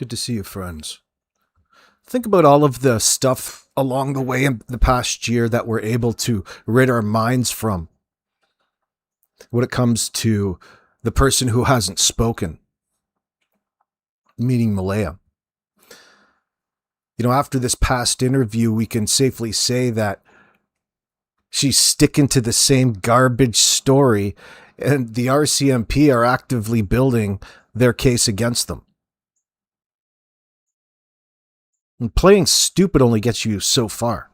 Good to see you, friends. Think about all of the stuff along the way in the past year that we're able to rid our minds from when it comes to the person who hasn't spoken, meaning Malaya. You know, after this past interview, we can safely say that she's sticking to the same garbage story, and the RCMP are actively building their case against them. And playing stupid only gets you so far.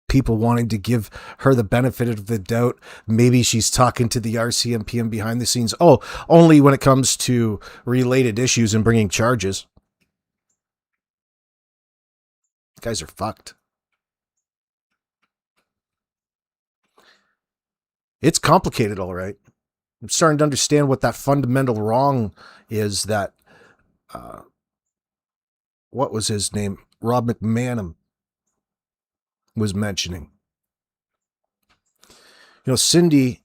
People wanting to give her the benefit of the doubt. Maybe she's talking to the RCMP and behind the scenes. Oh, only when it comes to related issues and bringing charges. You guys are fucked. It's complicated, all right. I'm starting to understand what that fundamental wrong is that, what was his name? Rob McManum was mentioning. You know, Cindy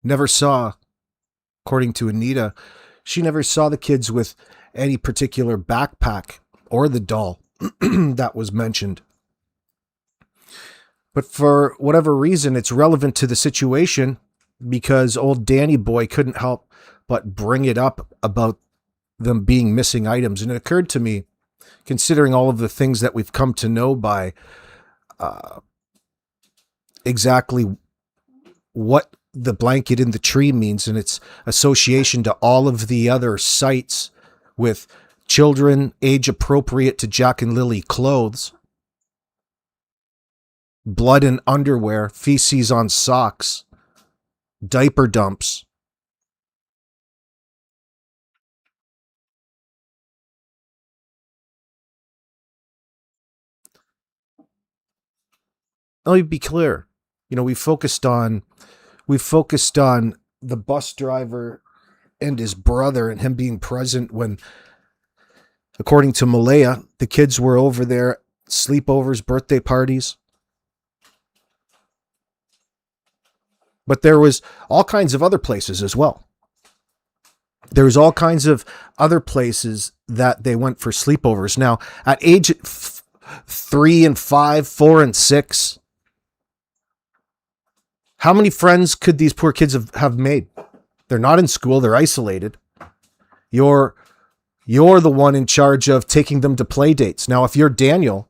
never saw, according to Anita, she never saw the kids with any particular backpack or the doll that was mentioned. But for whatever reason, it's relevant to the situation because old Danny boy couldn't help but bring it up about them being missing items. And it occurred to me, considering all of the things that we've come to know by exactly what the blanket in the tree means and its association to all of the other sites with children age appropriate to Jack and Lily clothes, blood and underwear, feces on socks, diaper dumps. Let me be clear. You know, we focused on the bus driver and his brother and him being present when, according to Malaya, the kids were over there, sleepovers, birthday parties. But there was all kinds of other places as well. There was all kinds of other places that they went for sleepovers. Now, at age 3 and 5, 4 and 6, how many friends could these poor kids have made? They're not in school. They're isolated. You're the one in charge of taking them to play dates. Now, if you're Daniel,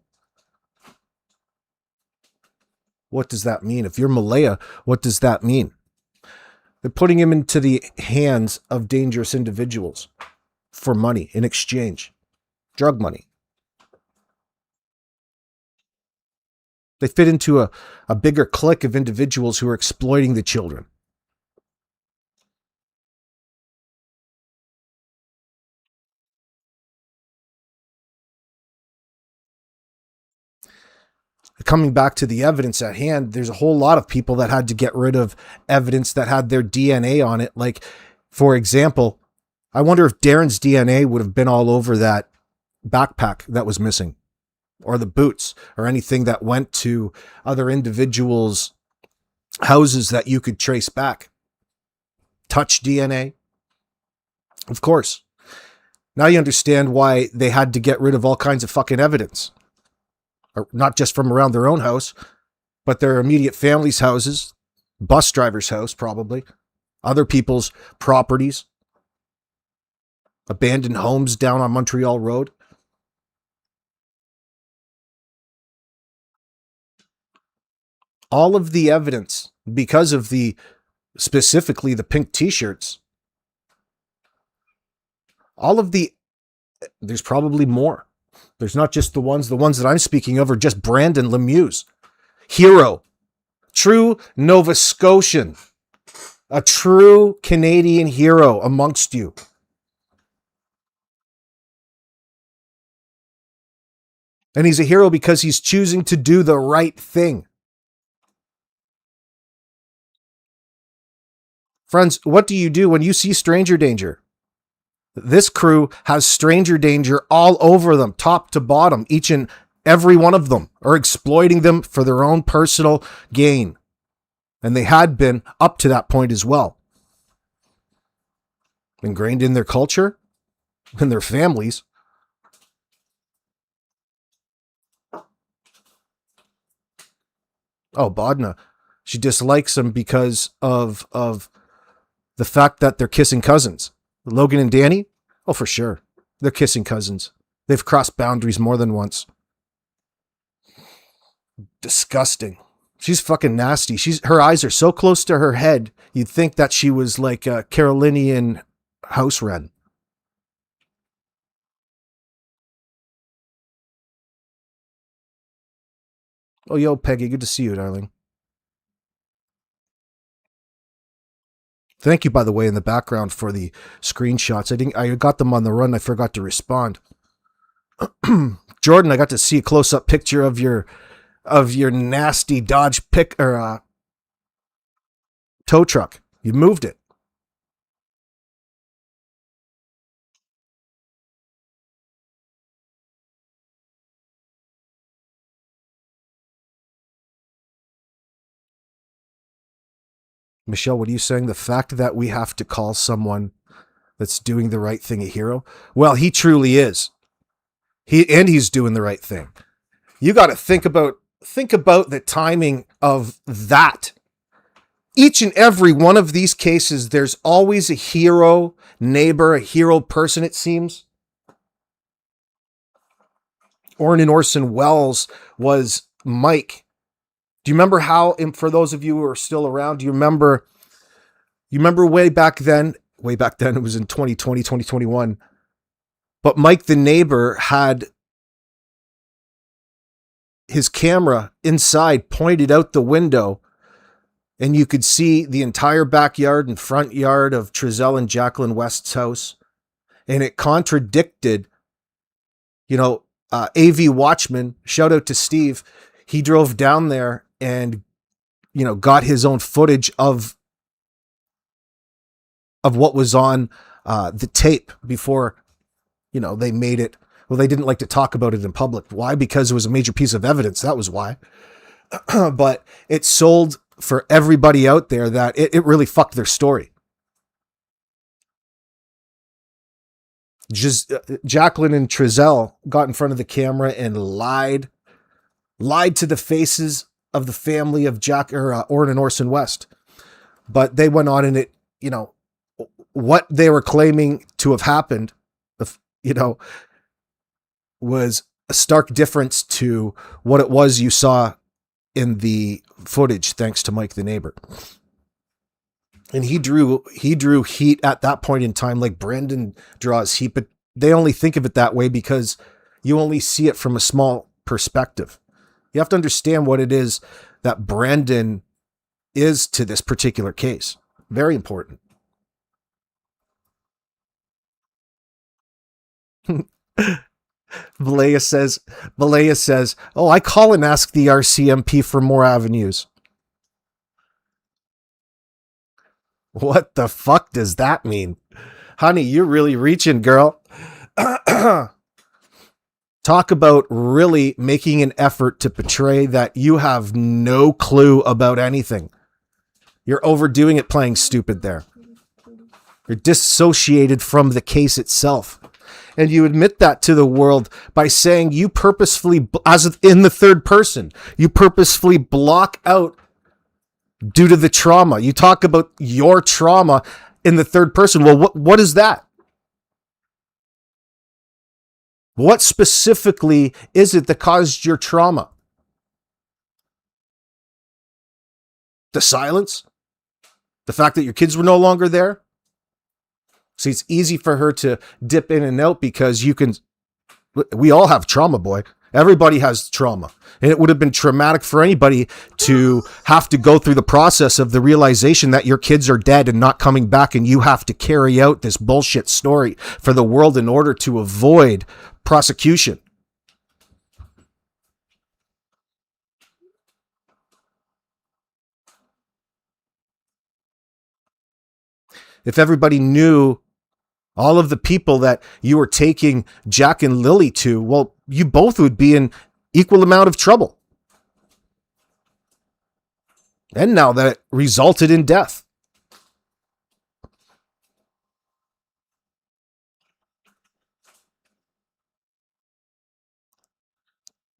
what does that mean? If you're Malaya, what does that mean? They're putting him into the hands of dangerous individuals for money in exchange. Drug money. They fit into a bigger clique of individuals who are exploiting the children. Coming back to the evidence at hand, there's a whole lot of people that had to get rid of evidence that had their DNA on it. Like, for example, I wonder if Darren's DNA would have been all over that backpack that was missing, or the boots, or anything that went to other individuals' houses that you could trace back. Touch DNA? Of course. Now you understand why they had to get rid of all kinds of fucking evidence. Or not just from around their own house, but their immediate family's houses, bus driver's house, probably, other people's properties, abandoned homes down on Montreal Road. All of the evidence, because of specifically the pink t-shirts, there's probably more. There's not just the ones that I'm speaking of are just Brandon Lemieux. Hero. True Nova Scotian. A true Canadian hero amongst you. And he's a hero because he's choosing to do the right thing. Friends, what do you do when you see stranger danger? This crew has stranger danger all over them, top to bottom, each and Every one of them are exploiting them for their own personal gain. And they had been up to that point as well. Ingrained in their culture and their families. Oh, Bodna. She dislikes him because of the fact that they're kissing cousins. Logan and Danny? Oh, for sure. They're kissing cousins. They've crossed boundaries more than once. Disgusting. She's fucking nasty. Her eyes are so close to her head, you'd think that she was like a Carolinian house wren. Oh, yo, Peggy, good to see you, darling. Thank you, by the way, in the background for the screenshots. I got them on the run. I forgot to respond. Jordan, I got to see a close-up picture of your nasty Dodge tow truck. You moved it. Michelle, what are you saying? The fact that we have to call someone that's doing the right thing a hero? Well, he truly is. He's doing the right thing. You got to think about the timing of that. Each and every one of these cases, there's always a hero neighbor, a hero person, it seems. Orrin Orson Welles was Mike. Do you remember how, for those of you who are still around, do you remember way back then, it was in 2020, 2021, but Mike the neighbor had his camera inside pointed out the window and you could see the entire backyard and front yard of Trezell and Jacqueline West's house. And it contradicted, AV Watchman, shout out to Steve. He drove down there and, got his own footage of what was on the tape before, they made it. Well, they didn't like to talk about it in public. Why? Because it was a major piece of evidence. That was why. But it sold for everybody out there that it really fucked their story. Just Jacqueline and Trezell got in front of the camera and lied to the faces of the family of Orrin and Orson West. But they went on and it, what they were claiming to have happened, was a stark difference to what it was you saw in the footage, thanks to Mike the neighbor. And he drew heat at that point in time, like Brandon draws heat, but they only think of it that way because you only see it from a small perspective. You have to understand what it is that Brandon is to this particular case. Very important. Maleyha says, oh, I call and ask the RCMP for more avenues. What the fuck does that mean? Honey, you're really reaching, girl. Talk about really making an effort to portray that you have no clue about anything. You're overdoing it playing stupid there. You're dissociated from the case itself. And you admit that to the world by saying you purposefully, as in the third person, you purposefully block out due to the trauma. You talk about your trauma in the third person. Well, what is that? What specifically is it that caused your trauma? The silence? The fact that your kids were no longer there? See, it's easy for her to dip in and out because we all have trauma, boy. Everybody has trauma. And it would have been traumatic for anybody to have to go through the process of the realization that your kids are dead and not coming back, and you have to carry out this bullshit story for the world in order to avoid prosecution. If everybody knew all of the people that you were taking Jack and Lily to, well, you both would be in equal amount of trouble. And now that it resulted in death.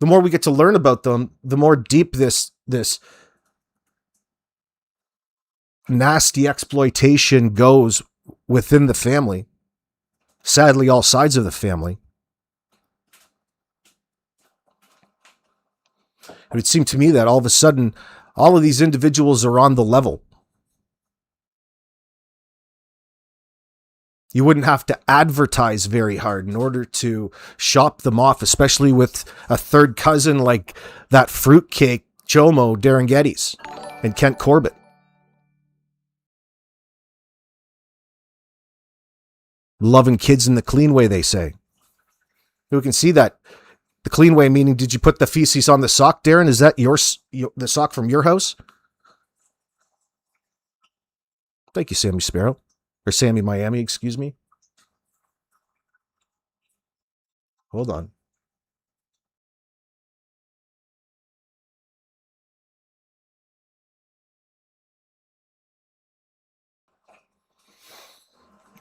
The more we get to learn about them, the more deep this nasty exploitation goes within the family. Sadly, all sides of the family. It would seem to me that all of a sudden, all of these individuals are on the level. You wouldn't have to advertise very hard in order to shop them off, especially with a third cousin like that fruitcake chomo Darren Getty's and Kent Corbett. Loving kids in the clean way, they say. We can see that. The clean way meaning, did you put the feces on the sock, Darren? Is that the sock from your house? Thank you, Sammy Sparrow. Or Sammy Miami, excuse me. Hold on.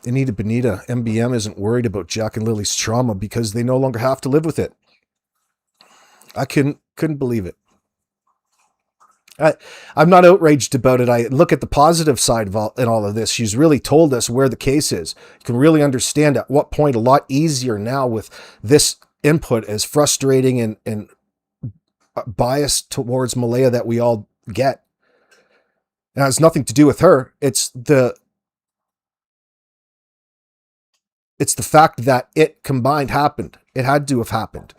Anita Benita, MBM isn't worried about Jack and Lily's trauma because they no longer have to live with it. I couldn't believe it. I'm not outraged about it. I look at the positive side of all of this. She's really told us where the case is. You can really understand at what point, a lot easier now with this input, as frustrating and biased towards Malaya that we all get. It has nothing to do with her. It's the fact that it combined happened. It had to have happened.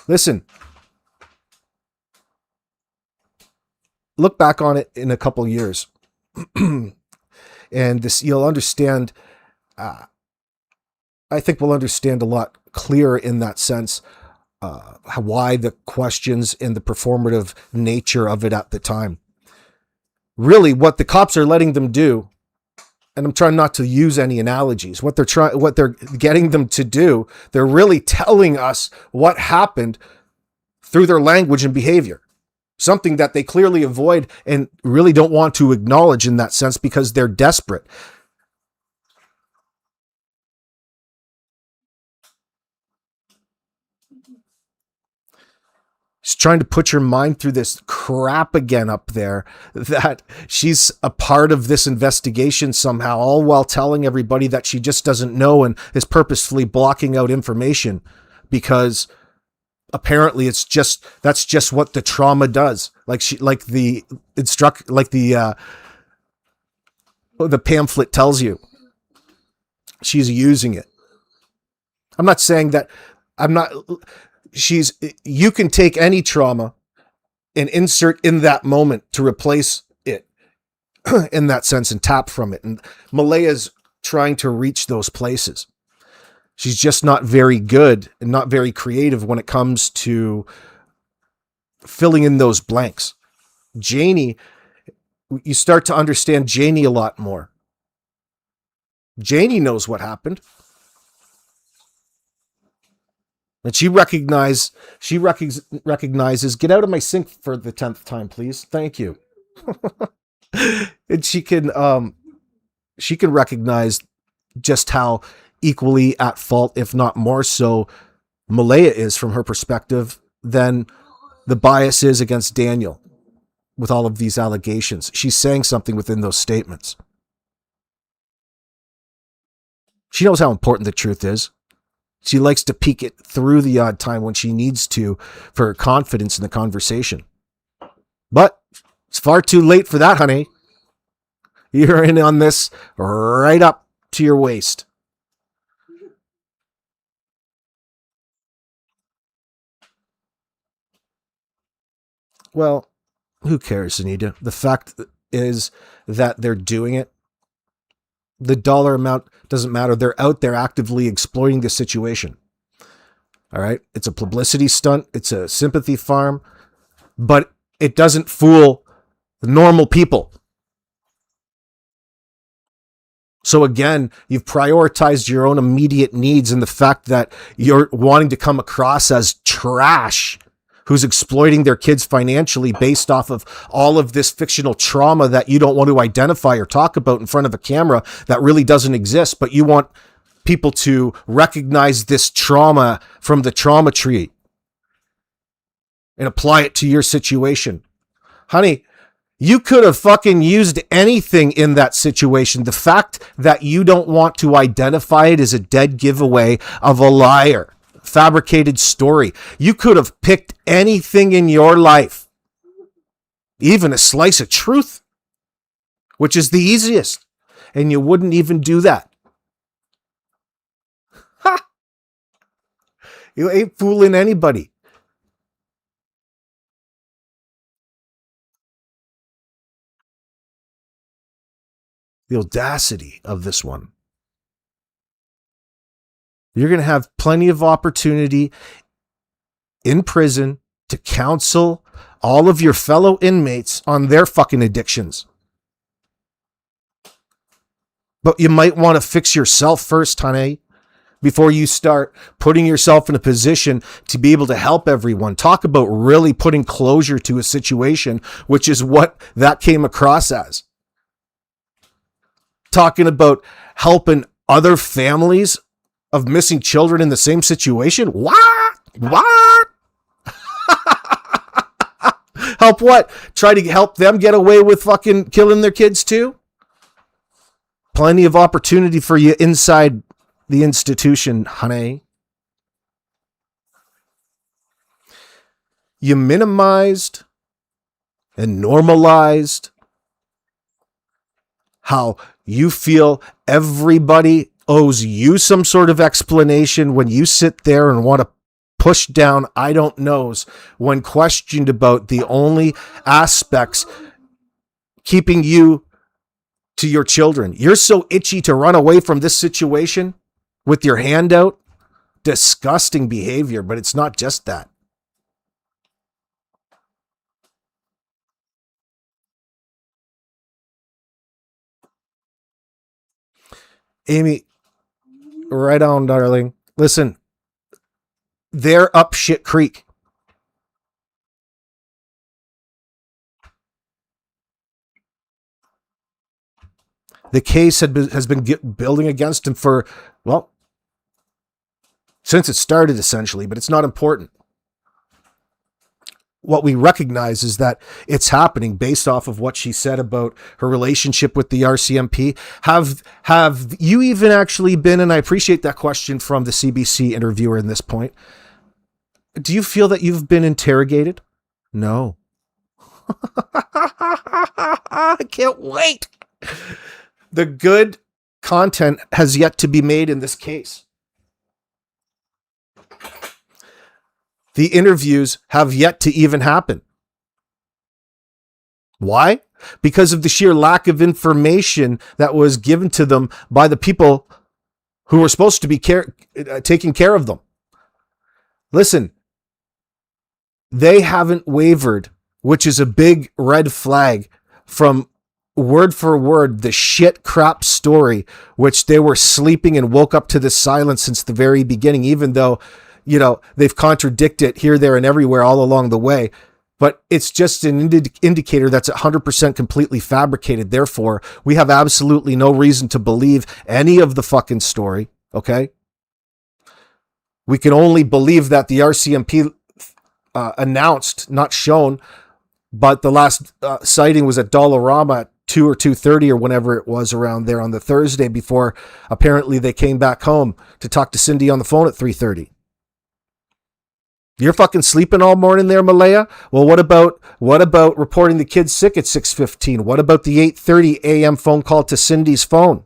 Listen, look back on it in a couple years, and you'll understand. I think we'll understand a lot clearer in that sense why the questions and the performative nature of it at the time. Really, what the cops are letting them do, and I'm trying not to use any analogies, what they're getting them to do, they're really telling us what happened through their language and behavior. Something that they clearly avoid and really don't want to acknowledge in that sense because they're desperate. She's trying to put your mind through this crap again up there, that she's a part of this investigation somehow, all while telling everybody that she just doesn't know and is purposefully blocking out information because apparently that's just what the trauma does. The pamphlet tells you. She's using it. I'm not saying that you can take any trauma and insert in that moment to replace it in that sense and tap from it. And Malaya's trying to reach those places. She's just not very good and not very creative when it comes to filling in those blanks. Janie, you start to understand Janie a lot more. Janie knows what happened. And she recognizes, get out of my sink for the 10th time, please. Thank you. And she can recognize just how equally at fault, if not more so, Malaya is from her perspective than the bias is against Daniel with all of these allegations. She's saying something within those statements. She knows how important the truth is. She likes to peek it through the odd time when she needs to for her confidence in the conversation. But it's far too late for that, honey. You're in on this right up to your waist. Well, who cares, Anita? The fact is that they're doing it. The dollar amount doesn't matter. They're out there actively exploiting the situation. All right. It's a publicity stunt. It's a sympathy farm, but it doesn't fool normal people. So again, you've prioritized your own immediate needs and the fact that you're wanting to come across as trash who's exploiting their kids financially based off of all of this fictional trauma that you don't want to identify or talk about in front of a camera that really doesn't exist, but you want people to recognize this trauma from the trauma tree and apply it to your situation. Honey, you could have fucking used anything in that situation. The fact that you don't want to identify it is a dead giveaway of a liar, fabricated story. You could have picked anything in your life, even a slice of truth, which is the easiest, and you wouldn't even do that. Ha! You ain't fooling anybody. The audacity of this one. You're going to have plenty of opportunity in prison to counsel all of your fellow inmates on their fucking addictions. But you might want to fix yourself first, honey, before you start putting yourself in a position to be able to help everyone. Talk about really putting closure to a situation, which is what that came across as. Talking about helping other families of missing children in the same situation? What? Help what? Try to help them get away with fucking killing their kids too? Plenty of opportunity for you inside the institution, honey. You minimized and normalized how you feel everybody owes you some sort of explanation when you sit there and want to push down I don't knows when questioned about the only aspects keeping you to your children. You're so itchy to run away from this situation with your hand out. Disgusting behavior, but it's not just that. Amy, right on, darling. Listen, they're up shit creek. The case has been building against him for, well, since it started essentially, but it's not important. What we recognize is that it's happening based off of what she said about her relationship with the RCMP. Have you even actually been, and I appreciate that question from the CBC interviewer in this point, do you feel that you've been interrogated? No. I can't wait. The good content has yet to be made in this case. The interviews have yet to even happen. Why? Because of the sheer lack of information that was given to them by the people who were supposed to be taking care of them. Listen, they haven't wavered, which is a big red flag from word for word the shit crap story, which they were sleeping and woke up to this silence since the very beginning, even though, you know, they've contradicted it here, there, and everywhere all along the way. But it's just an indicator that's 100% completely fabricated. Therefore, we have absolutely no reason to believe any of the fucking story, okay? We can only believe that the RCMP announced, not shown, but the last sighting was at Dollarama at 2 or 2:30 or whenever it was around there on the Thursday before apparently they came back home to talk to Cindy on the phone at 3:30. You're fucking sleeping all morning there, Malaya? Well, what about reporting the kids sick at 6:15? What about the 8:30 a.m. phone call to Cindy's phone?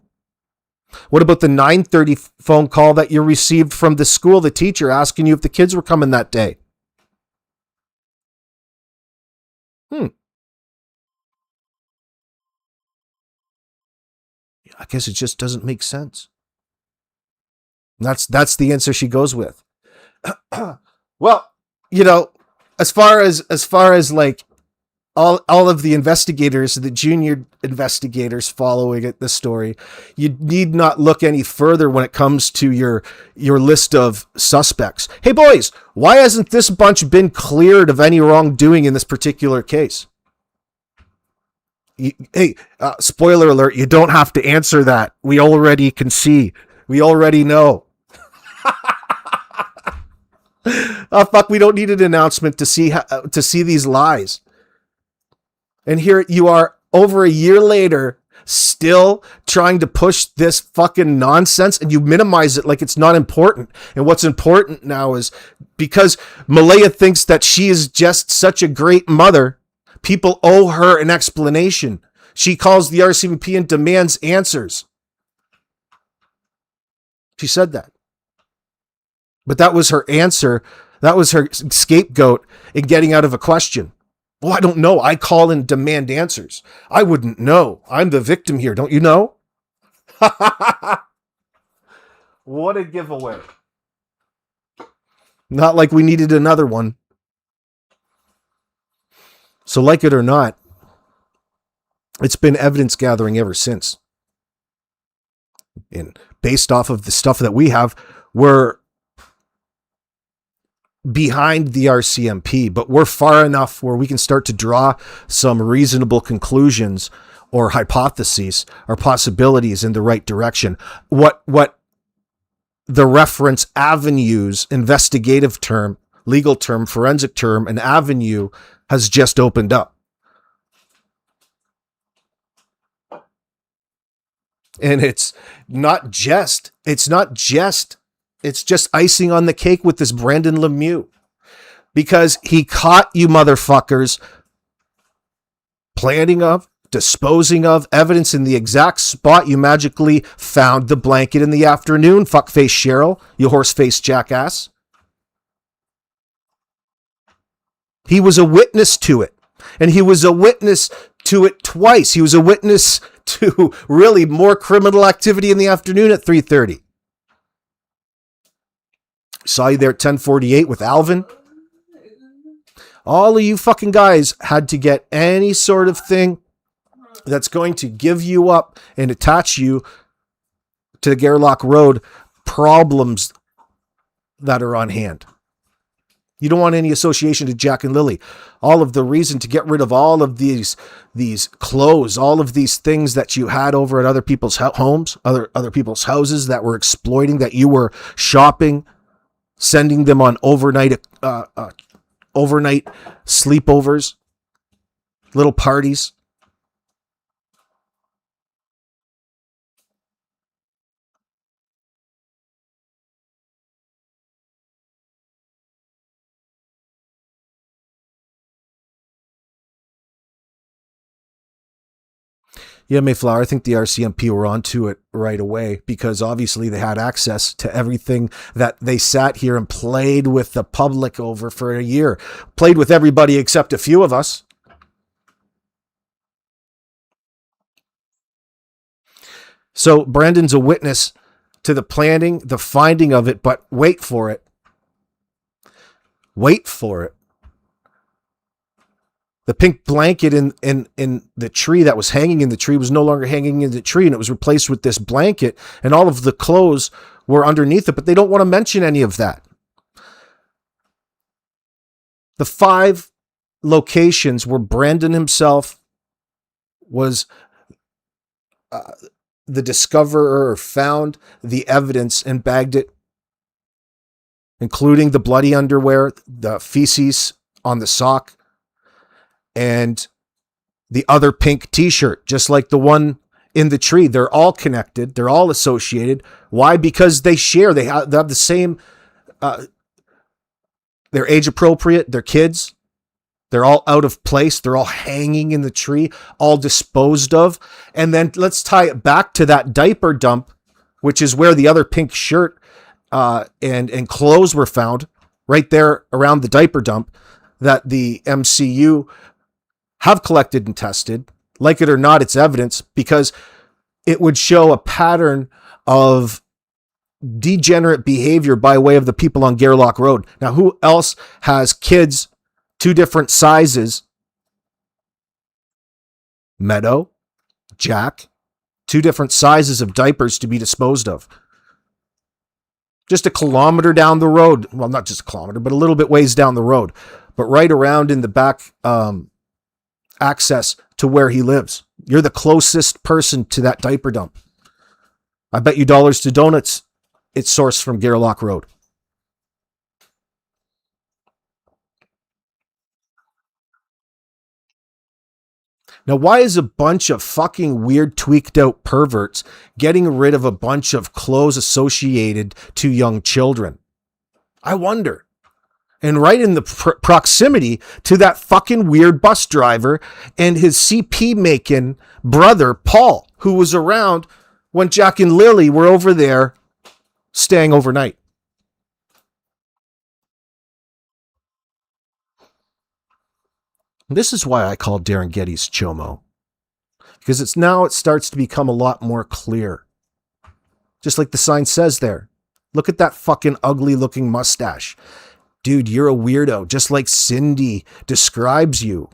What about the 9:30 phone call that you received from the school, the teacher asking you if the kids were coming that day? I guess it just doesn't make sense. That's the answer she goes with. Well, you know, as far as like all of the investigators, the junior investigators following it, the story, you need not look any further when it comes to your list of suspects. Hey boys, why hasn't this bunch been cleared of any wrongdoing in this particular case? Spoiler alert, you don't have to answer that. We already can see. We already know. Oh fuck, we don't need an announcement to see these lies. And here you are over a year later, still trying to push this fucking nonsense, and you minimize it like it's not important. And what's important now is because Malaya thinks that she is just such a great mother, people owe her an explanation. She calls the RCMP and demands answers. She said that. But that was her answer. That was her scapegoat in getting out of a question. Well, I don't know. I call and demand answers. I wouldn't know. I'm the victim here. Don't you know? What a giveaway. Not like we needed another one. So like it or not, it's been evidence gathering ever since. And based off of the stuff that we have, we're behind the RCMP, but we're far enough where we can start to draw some reasonable conclusions or hypotheses or possibilities in the right direction. What the reference avenues, investigative term, legal term, forensic term, an avenue has just opened up. And it's just icing on the cake with this Brandon Lemieux, because he caught you motherfuckers planning of, disposing of evidence in the exact spot you magically found the blanket in the afternoon, fuckface Cheryl, you horse-faced jackass. He was a witness to it, and he was a witness to it twice. He was a witness to really more criminal activity in the afternoon at 3:30. Saw you there at 10:48 with Alvin. All of you fucking guys had to get any sort of thing that's going to give you up and attach you to the Gairloch Road problems that are on hand. You don't want any association to Jack and Lily. All of the reason to get rid of all of these clothes, all of these things that you had over at other people's homes, other people's houses that were exploiting, that you were shopping, sending them on overnight sleepovers, little parties. Yeah, Mayflower, I think the RCMP were onto it right away, because obviously they had access to everything that they sat here and played with the public over for a year. Played with everybody except a few of us. So Brandon's a witness to the planning, the finding of it, but wait for it. Wait for it. The pink blanket in the tree that was hanging in the tree was no longer hanging in the tree, and it was replaced with this blanket, and all of the clothes were underneath it, but they don't want to mention any of that. The 5 locations where Brandon himself was the discoverer, or found the evidence and bagged it, including the bloody underwear, the feces on the sock, and the other pink t-shirt, just like the one in the tree. They're all connected. They're all associated. Why? Because they share. They have the same, they're age appropriate. They're kids. They're all out of place. They're all hanging in the tree, all disposed of. And then let's tie it back to that diaper dump, which is where the other pink shirt and clothes were found, right there around the diaper dump, that the MCU have collected and tested. Like it or not, it's evidence, because it would show a pattern of degenerate behavior by way of the people on Gairloch Road. Now, who else has kids 2 different sizes Meadow, Jack, 2 different sizes of diapers to be disposed of. Just a kilometer down the road. Well, not just a kilometer, but a little bit ways down the road. But right around in the back access to where he lives. You're the closest person to that diaper dump. I bet you dollars to donuts it's sourced from Gairloch Road. Now, why is a bunch of fucking weird, tweaked out perverts getting rid of a bunch of clothes associated to young children? I wonder. And right in the proximity to that fucking weird bus driver and his CP making brother, Paul, who was around when Jack and Lily were over there staying overnight. This is why I call Darren Getty's Chomo. Because it starts to become a lot more clear. Just like the sign says there. Look at that fucking ugly looking mustache. Dude, you're a weirdo, just like Cindy describes you.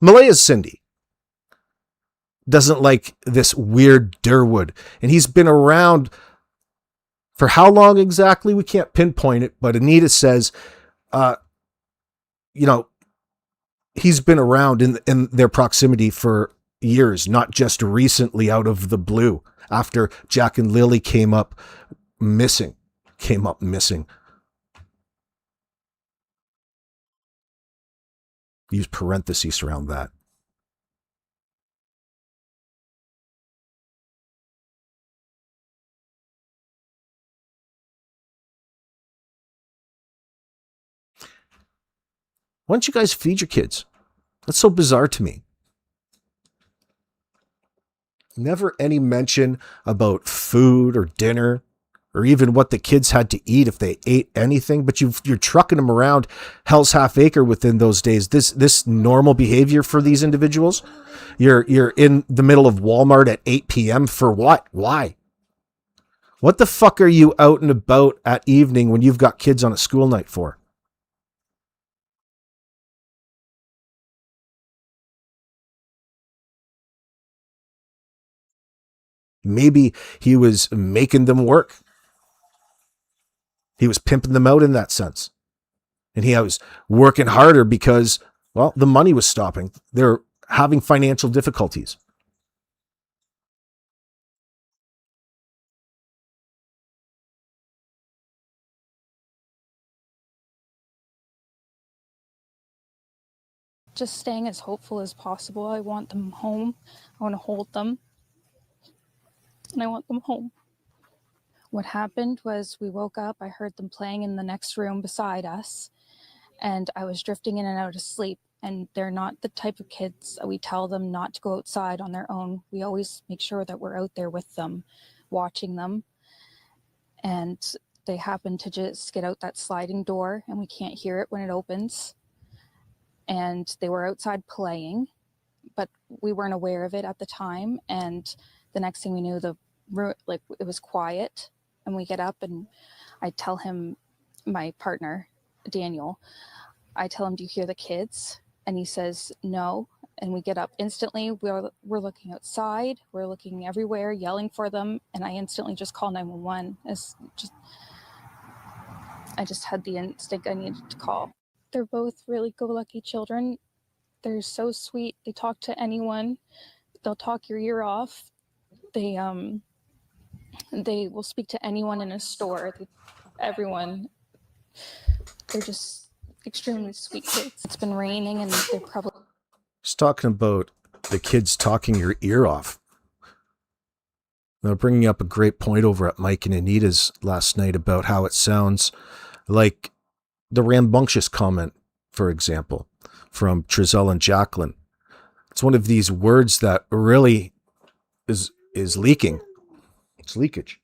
Malaya's Cindy doesn't like this weird Durwood. And he's been around for how long exactly? We can't pinpoint it, but Anita says, he's been around in their proximity for years, not just recently out of the blue after Jack and Lily came up missing. Use parentheses around that. Why don't you guys feed your kids? That's so bizarre to me. Never any mention about food or dinner or even what the kids had to eat if they ate anything, but you're trucking them around Hell's Half Acre within those days. This normal behavior for these individuals. You're in the middle of Walmart at 8 p.m. for what? Why? What the fuck are you out and about at evening when you've got kids on a school night for? Maybe he was making them work. He was pimping them out in that sense. And he was working harder because, well, the money was stopping. They're having financial difficulties. Just staying as hopeful as possible. I want them home. I want to hold them. And I want them home. What happened was we woke up, I heard them playing in the next room beside us, and I was drifting in and out of sleep. And they're not the type of kids we tell them not to go outside on their own. We always make sure that we're out there with them, watching them. And they happen to just get out that sliding door, and we can't hear it when it opens. And they were outside playing, but we weren't aware of it at the time. And the next thing we knew, it was quiet. And we get up and I tell him, my partner, Daniel, I tell him, do you hear the kids? And he says, no. And we get up instantly. We're looking outside. We're looking everywhere, yelling for them. And I instantly just call 911. I just had the instinct I needed to call. They're both really go-lucky children. They're so sweet. They talk to anyone. They'll talk your ear off. They will speak to anyone in a store, everyone. They're just extremely sweet kids. It's been raining and they're probably... Just talking about the kids talking your ear off. Now, bringing up a great point over at Mike and Anita's last night about how it sounds like the rambunctious comment, for example, from Trizelle and Jacqueline. It's one of these words that really is leaking. It's leakage.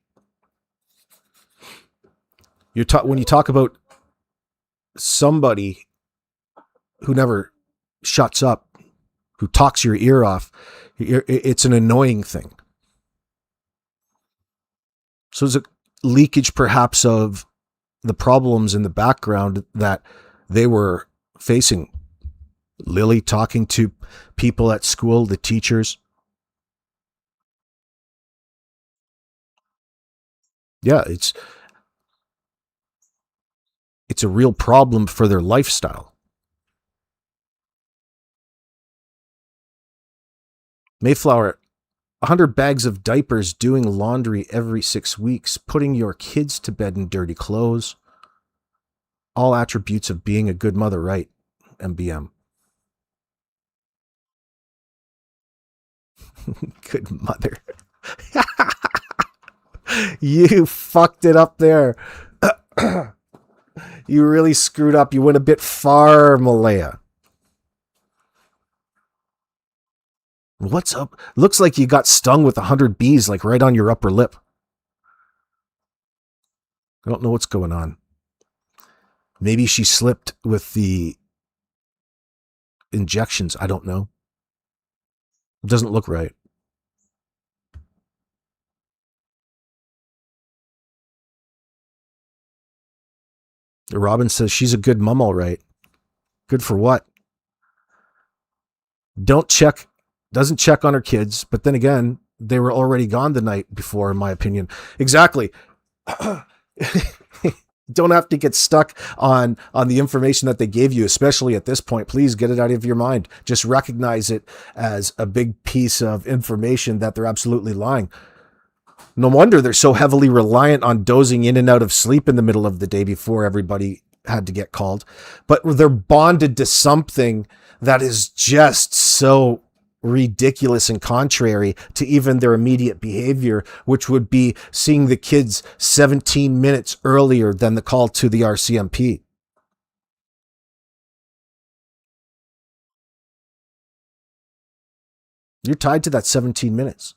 When you talk about somebody who never shuts up, who talks your ear off, it's an annoying thing. So there's a leakage perhaps of the problems in the background that they were facing Lily talking to people at school, the teachers. Yeah, it's a real problem for their lifestyle. Mayflower, 100 bags of diapers, doing laundry every 6 weeks, putting your kids to bed in dirty clothes. All attributes of being a good mother, right? MBM. Good mother. You fucked it up there. You really screwed up. You went a bit far, Malaya. What's up? Looks like you got stung with 100 bees, like right on your upper lip. I don't know what's going on. Maybe she slipped with the injections. I don't know. It doesn't look right. Robin says she's a good mom, all right. Good for what? Doesn't check on her kids, but then again, they were already gone the night before, in my opinion. Exactly. Don't have to get stuck on the information that they gave you, especially at this point. Please get it out of your mind. Just recognize it as a big piece of information that they're absolutely lying. No wonder they're so heavily reliant on dozing in and out of sleep in the middle of the day before everybody had to get called. But they're bonded to something that is just so ridiculous and contrary to even their immediate behavior, which would be seeing the kids 17 minutes earlier than the call to the RCMP. You're tied to that 17 minutes.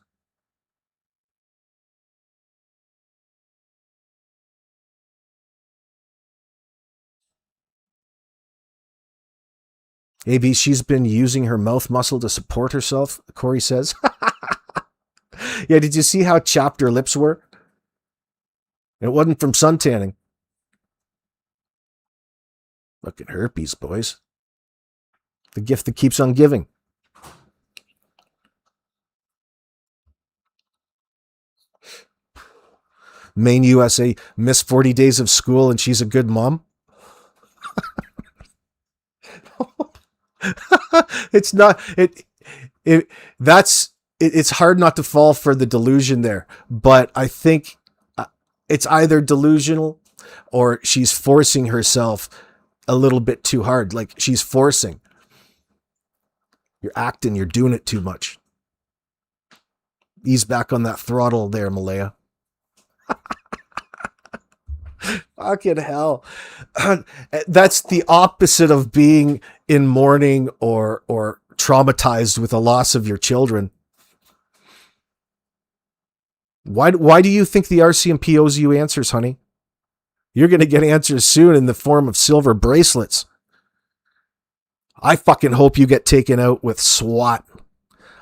AB, she's been using her mouth muscle to support herself, Corey says. Yeah, did you see how chapped her lips were? It wasn't from suntanning. Fucking herpes, boys. The gift that keeps on giving. Maine, USA, missed 40 days of school and she's a good mom. It's not it's hard not to fall for the delusion there, but I think it's either delusional or she's forcing herself a little bit too hard. Like she's forcing. You're acting, you're doing it too much. Ease back on that throttle there, Malaya. Fucking hell. That's the opposite of being in mourning or traumatized with the loss of your children. Why do you think the RCMP owes you answers, honey? You're going to get answers soon in the form of silver bracelets. I fucking hope you get taken out with SWAT.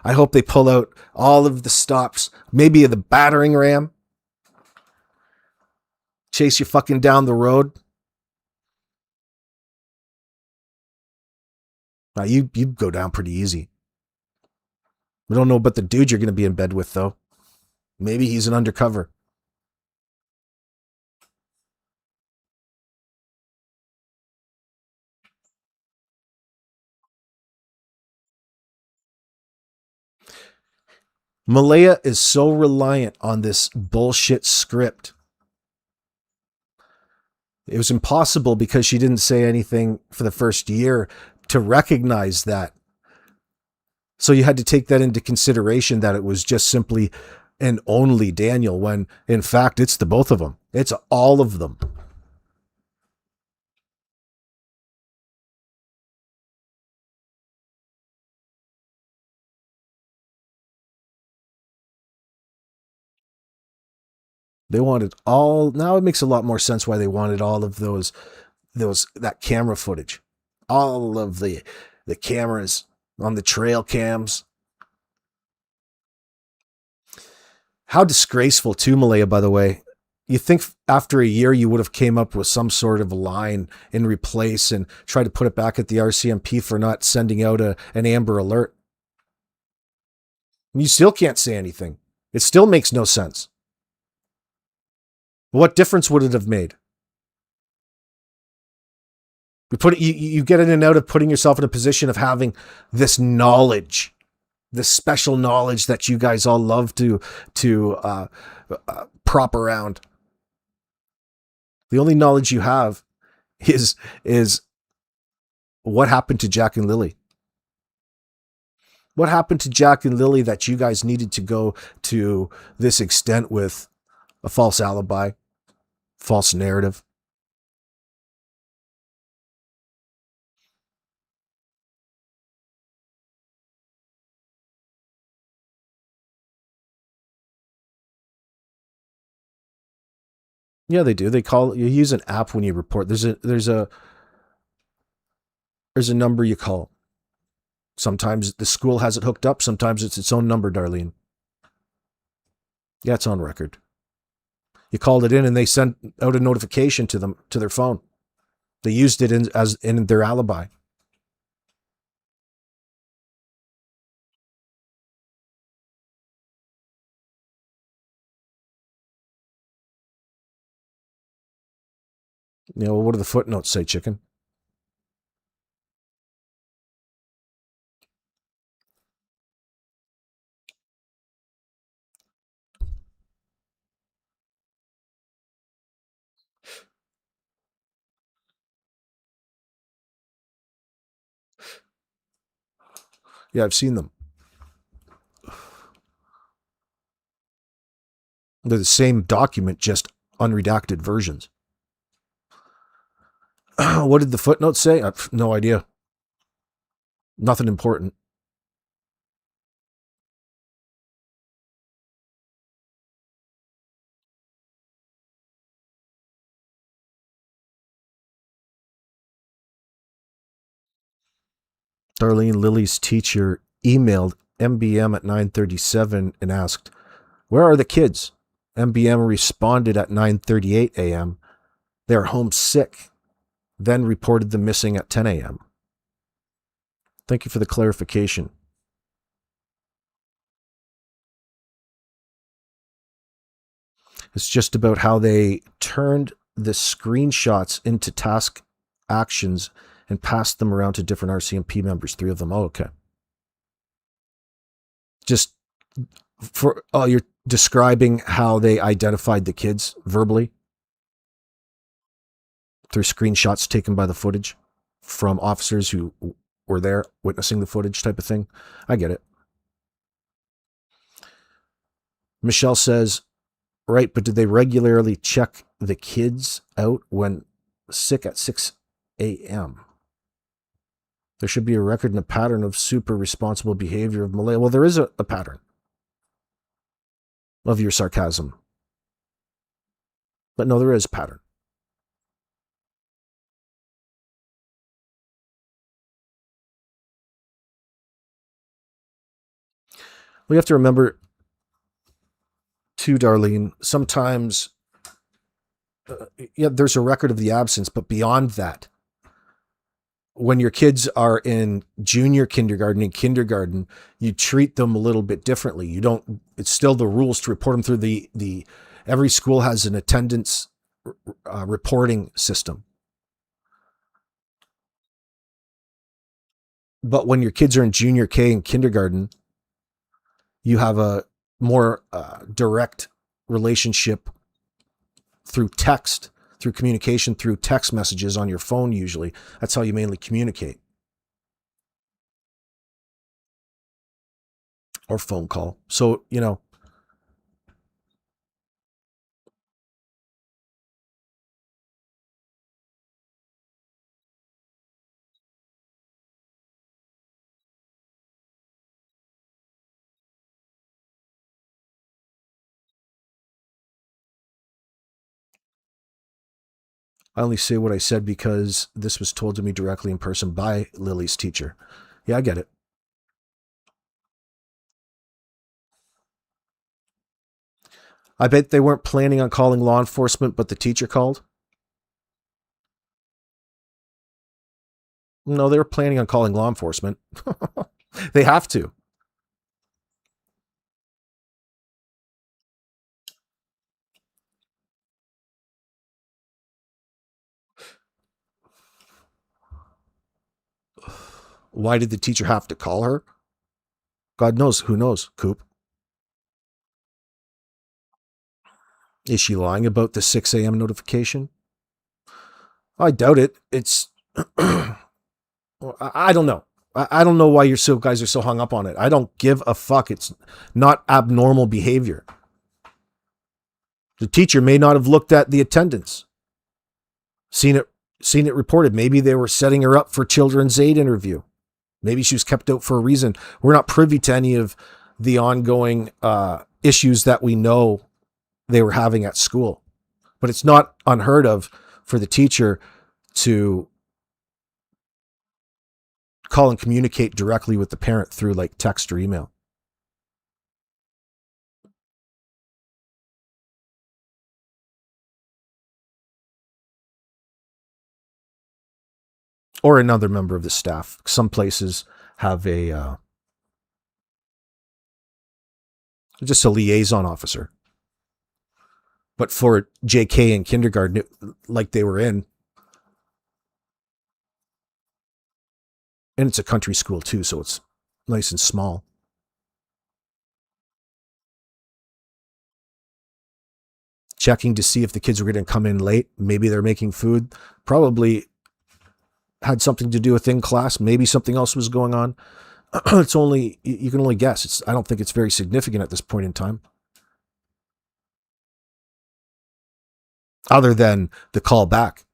I hope they pull out all of the stops, maybe the battering ram. Chase you fucking down the road. Now you go down pretty easy. We don't know about the dude you're going to be in bed with, though. Maybe he's an undercover. Malaya is so reliant on this bullshit script. It was impossible because she didn't say anything for the first year to recognize that. So you had to take that into consideration that it was just simply and only Daniel when in fact it's the both of them. It's all of them. They wanted all, now it makes a lot more sense why they wanted all of that camera footage. All of the cameras on the trail cams. How disgraceful too, Malaya, by the way. You think after a year you would have came up with some sort of line in replace and tried to put it back at the RCMP for not sending out an Amber Alert. You still can't say anything. It still makes no sense. What difference would it have made? You get in and out of putting yourself in a position of having this knowledge, this special knowledge that you guys all love to prop around. The only knowledge you have is what happened to Jack and Lily. What happened to Jack and Lily that you guys needed to go to this extent with a false alibi, false narrative? Yeah, they do. You use an app when you report. There's a number you call. Sometimes the school has it hooked up. Sometimes it's its own number, Darlene. Yeah, it's on record. You called it in and they sent out a notification to them, to their phone. They used it in their alibi. You know, what do the footnotes say, chicken? Yeah, I've seen them. They're the same document, just unredacted versions. What did the footnotes say? I've no idea. Nothing important. Darlene, Lily's teacher emailed MBM at 9:37 and asked, "Where are the kids?" MBM responded at 9:38 a.m. "They are home sick," then reported them missing at 10 a.m. Thank you for the clarification. It's just about how they turned the screenshots into task actions and passed them around to different RCMP members, 3 of them. Oh, okay. Just you're describing how they identified the kids verbally through screenshots taken by the footage from officers who were there witnessing the footage type of thing. I get it. Michelle says, right, but did they regularly check the kids out when sick at 6 a.m.? There should be a record and a pattern of super responsible behavior of Malaya. Well, there is a pattern of your sarcasm. But no, there is a pattern. We have to remember, too, Darlene, sometimes, there's a record of the absence, but beyond that, when your kids are in junior kindergarten and kindergarten, you treat them a little bit differently. It's still the rules to report them through every school has an attendance reporting system. But when your kids are in junior K and kindergarten, you have a more direct relationship through text, through communication, through text messages on your phone usually. That's how you mainly communicate. Or phone call. So, I only say what I said because this was told to me directly in person by Lily's teacher. Yeah, I get it. I bet they weren't planning on calling law enforcement, but the teacher called. No, they were planning on calling law enforcement. They have to. Why did the teacher have to call her? God knows. Who knows, Coop? Is she lying about the 6 a.m. notification? I doubt it. It's... I don't know. I don't know why you guys are so hung up on it. I don't give a fuck. It's not abnormal behavior. The teacher may not have looked at the attendance, seen it reported. Maybe they were setting her up for children's aid interview. Maybe she was kept out for a reason. We're not privy to any of the ongoing issues that we know they were having at school. But it's not unheard of for the teacher to call and communicate directly with the parent through like text or email. Or another member of the staff. Some places have just a liaison officer. But for JK in kindergarten, like they were in, and it's a country school too, so it's nice and small. Checking to see if the kids were going to come in late. Maybe they're making food. Probably had something to do with in class. Maybe something else was going on. It's only, you can only guess. I don't think it's very significant at this point in time. Other than the call back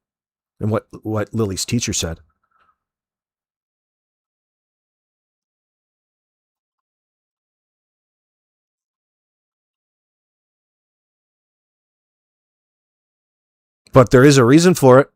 and what Lily's teacher said. But there is a reason for it.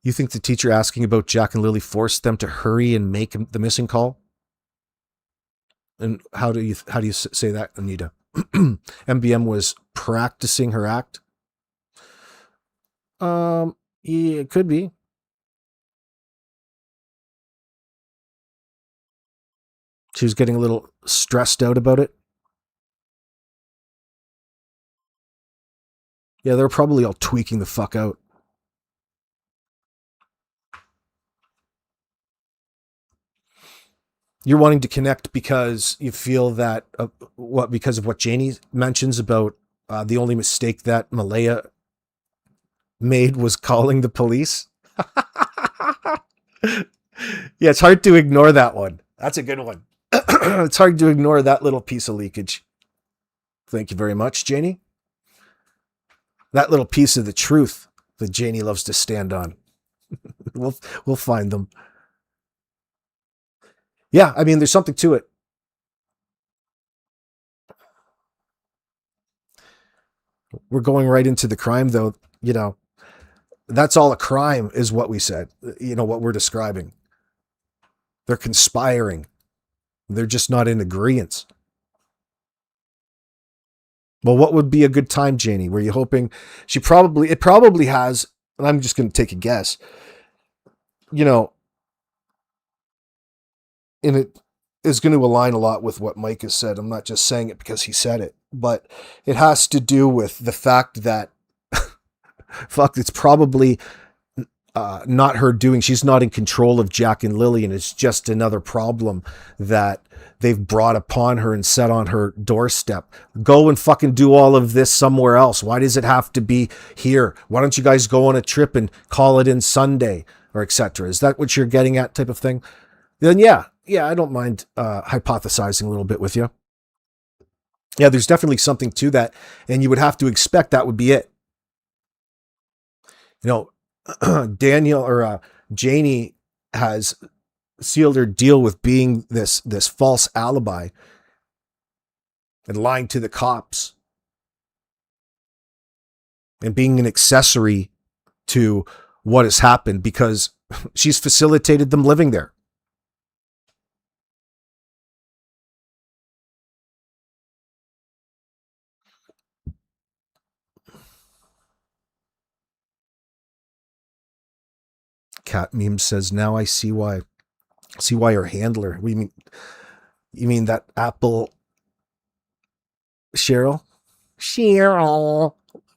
You think the teacher asking about Jack and Lily forced them to hurry and make the missing call? And how do you say that, Anita? MBM was practicing her act? Yeah, it could be. She was getting a little stressed out about it. Yeah, they're probably all tweaking the fuck out. You're wanting to connect because you feel that because of what Janie mentions about the only mistake that Malaya made was calling the police. Yeah, it's hard to ignore that one. That's a good one. It's hard to ignore that little piece of leakage. Thank you very much, Janie. That little piece of the truth that Janie loves to stand on. We'll find them. Yeah, I mean, there's something to it. We're going right into the crime, though. You know, that's all a crime, is what we said. You know, what we're describing. They're conspiring. They're just not in agreement. Well, what would be a good time, Janie? Were you hoping it probably has, and I'm just going to take a guess, you know, and it is going to align a lot with what Mike has said. I'm not just saying it because he said it, but it has to do with the fact that, fuck, it's probably not her doing. She's not in control of Jack and Lily, and it's just another problem that they've brought upon her and set on her doorstep. Go and fucking do all of this somewhere else. Why does it have to be here? Why don't you guys go on a trip and call it in Sunday, or etc.? Is that what you're getting at, type of thing? Then yeah, I don't mind hypothesizing a little bit with you. Yeah, there's definitely something to that, and you would have to expect that would be it. You know, Daniel or Janie has sealed her deal with being this false alibi and lying to the cops. and being an accessory to what has happened because she's facilitated them living there. Cat Meme says, now I see why her handler. You mean that Apple Cheryl?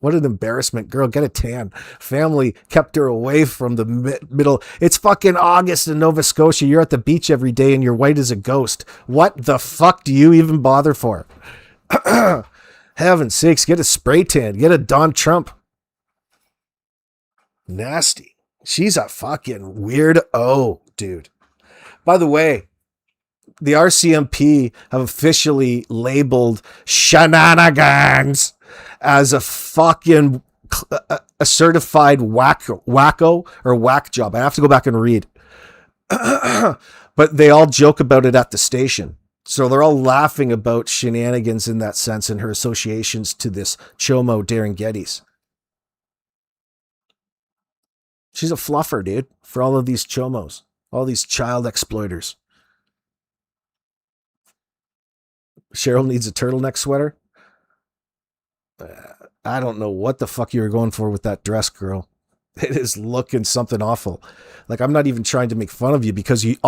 What an embarrassment. Girl, get a tan. Family kept her away from the middle. It's fucking August in Nova Scotia. You're at the beach every day and you're white as a ghost. What the fuck do you even bother for? Heaven's sakes, get a spray tan. Get a Don Trump. Nasty. She's a fucking weirdo, dude. By the way, the RCMP have officially labeled shenanigans as a fucking a certified wacko or whack job. I have to go back and read. But they all joke about it at the station. So they're all laughing about shenanigans in that sense and her associations to this chomo Darren Getty's. She's a fluffer, dude, for all of these chomos, all these child exploiters. Cheryl needs a turtleneck sweater. I don't know what the fuck you were going for with that dress, girl. It is looking something awful. Like, I'm not even trying to make fun of you because you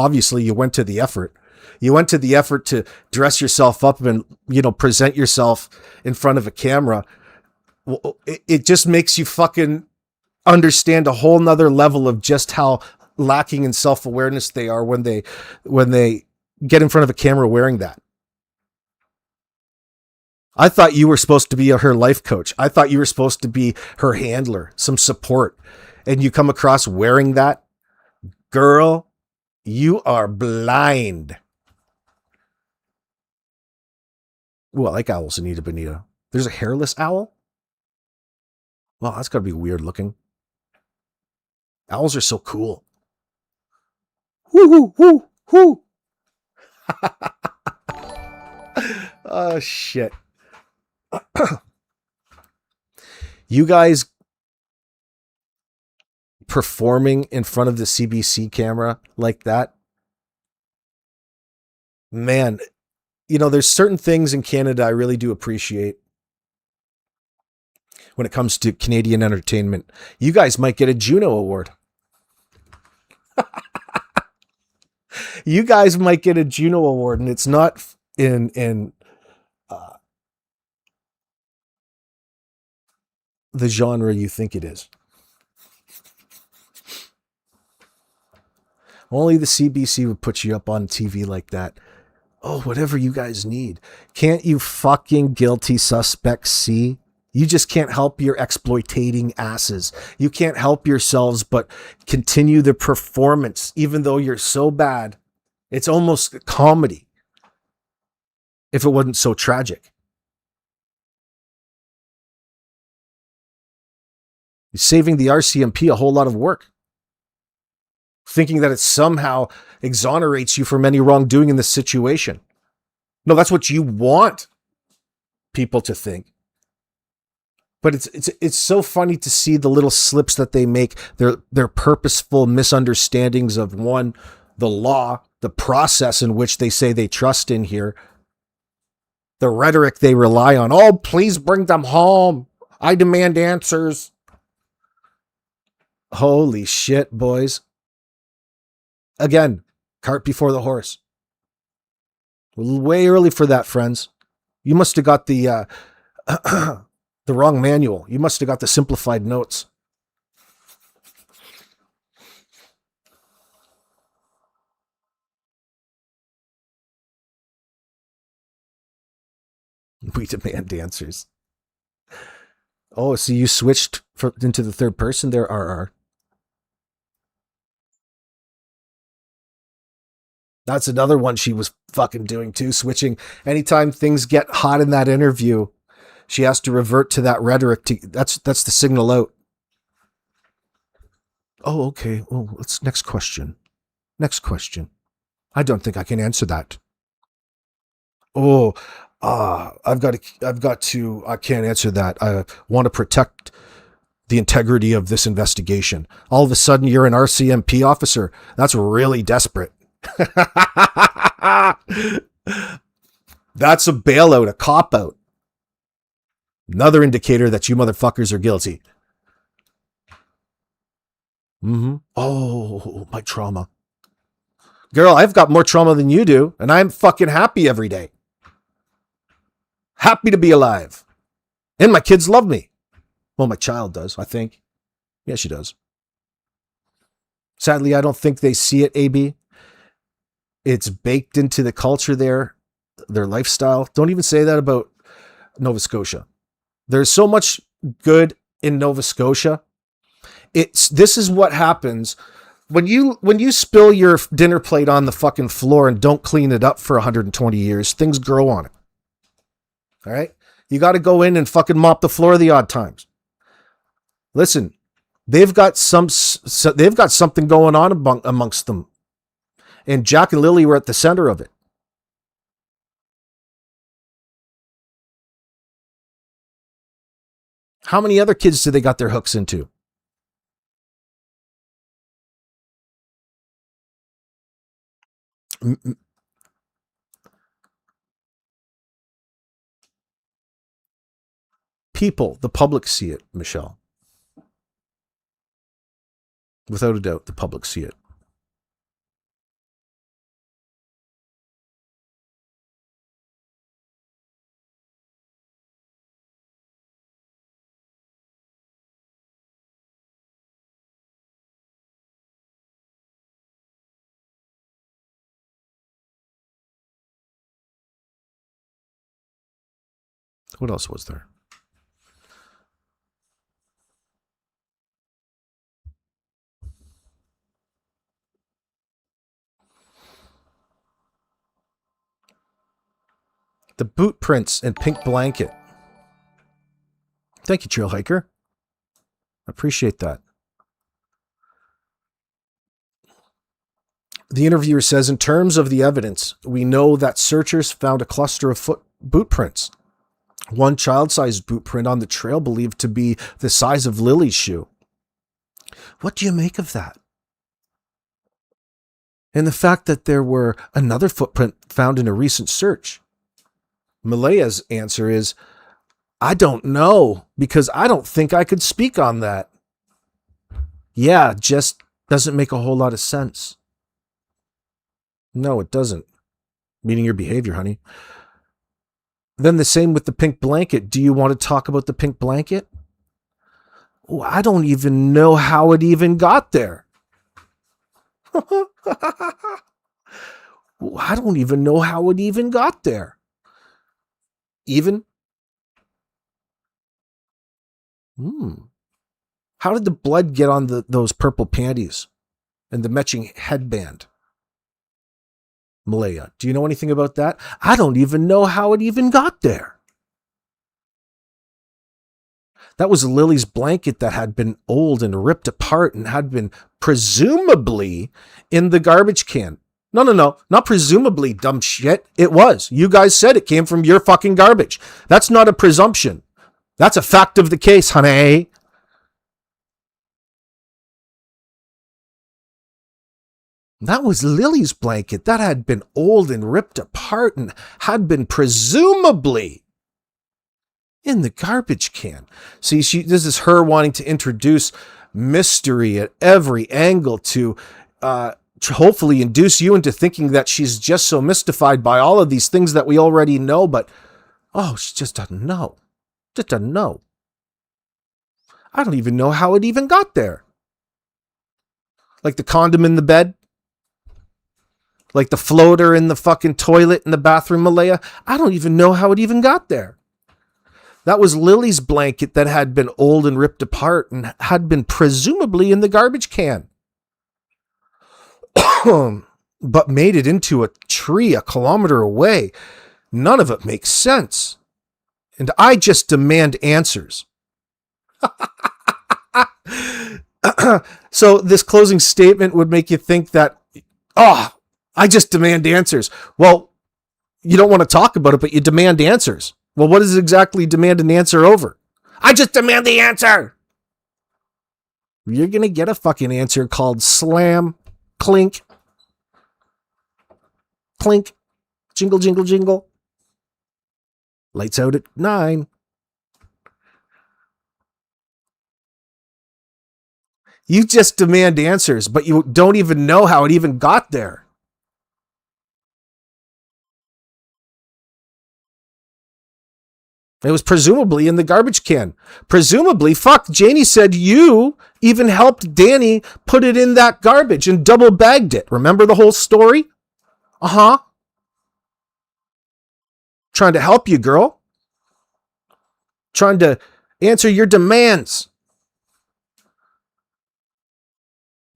went to the effort. You went to the effort to dress yourself up and, present yourself in front of a camera. It just makes you fucking understand a whole nother level of just how lacking in self-awareness they are when they get in front of a camera wearing that. I thought you were supposed to be her life coach. I thought you were supposed to be her handler, some support. And you come across wearing that? Girl, you are blind. Ooh, I like owls, Anita Bonita. There's a hairless owl? Well, that's got to be weird looking. Owls are so cool. Woo, woo, woo, woo. Oh, shit. You guys performing in front of the CBC camera like that, man, there's certain things in Canada I really do appreciate when it comes to Canadian entertainment. You guys might get a Juno Award. You guys might get a Juno Award, and it's not in the genre you think it is. Only the CBC would put you up on TV like that. Oh, whatever you guys need. Can't you fucking guilty suspects see? You just can't help your exploitating asses. You can't help yourselves but continue the performance, even though you're so bad. It's almost a comedy if it wasn't so tragic. You're saving the RCMP a whole lot of work, thinking that it somehow exonerates you from any wrongdoing in this situation. No, that's what you want people to think. But it's so funny to see the little slips that they make, their purposeful misunderstandings of, one, the law, the process in which they say they trust in here, the rhetoric they rely on. Oh, please bring them home. I demand answers. Holy shit, boys. Again, cart before the horse. Way early for that, friends. You must have got the the wrong manual. You must have got the simplified notes. We demand answers. Oh, so you switched into the third person there, RR. That's another one she was fucking doing too, switching. Anytime things get hot in that interview, she has to revert to that rhetoric. That's the signal out. Oh, okay. Oh, let's next question. Next question. I don't think I can answer that. Oh, I can't answer that. I want to protect the integrity of this investigation. All of a sudden, you're an RCMP officer. That's really desperate. That's a bailout, a cop-out. Another indicator that you motherfuckers are guilty. Oh, my trauma. Girl, I've got more trauma than you do, and I'm fucking happy every day. Happy to be alive. And my kids love me. Well, my child does, I think. Yeah, she does. Sadly, I don't think they see it, AB. It's baked into the culture there, their lifestyle. Don't even say that about Nova Scotia. There's so much good in Nova Scotia. This is what happens when you spill your dinner plate on the fucking floor and don't clean it up for 120 years, things grow on it. All right? You got to go in and fucking mop the floor the odd times. Listen, they've got something going on amongst them. And Jack and Lily were at the center of it. How many other kids do they got their hooks into? People, the public see it, Michelle. Without a doubt, the public see it. What else was there? The boot prints and pink blanket. Thank you, Trail Hiker. I appreciate that. The interviewer says, in terms of the evidence, we know that searchers found a cluster of boot prints. One child-sized boot print on the trail believed to be the size of Lily's shoe. What do you make of that? And the fact that there were another footprint found in a recent search. Maleyha's answer is, I don't know, because I don't think I could speak on that. Yeah, just doesn't make a whole lot of sense. No, it doesn't. Meaning your behavior, honey. Then the same with the pink blanket. Do you want to talk about the pink blanket? Oh, I don't even know how it even got there. I don't even know how it even got there. Even? How did the blood get on those purple panties and the matching headband? Malaya, do you know anything about that? I don't even know how it even got there. That was Lily's blanket that had been old and ripped apart and had been presumably in the garbage can. No, not presumably, dumb shit. It was. You guys said it came from your fucking garbage. That's not a presumption. That's a fact of the case, honey. That was Lily's blanket that had been old and ripped apart and had been presumably in the garbage can. See, this is her wanting to introduce mystery at every angle to hopefully induce you into thinking that she's just so mystified by all of these things that we already know, but she just doesn't know. Just doesn't know. I don't even know how it even got there. Like the condom in the bed? Like the floater in the fucking toilet in the bathroom, Malaya? I don't even know how it even got there. That was Lily's blanket that had been old and ripped apart and had been presumably in the garbage can. But made it into a tree a kilometer away. None of it makes sense. And I just demand answers. So this closing statement would make you think that, I just demand answers. Well, you don't want to talk about it, but you demand answers. Well, what does exactly demand an answer over? I just demand the answer. You're going to get a fucking answer called slam, clink, clink, jingle, jingle, jingle. Lights out at 9. You just demand answers, but you don't even know how it even got there. It was presumably in the garbage can. Presumably, fuck, Janie said you even helped Danny put it in that garbage and double bagged it. Remember the whole story? Uh-huh. Trying to help you, girl. Trying to answer your demands.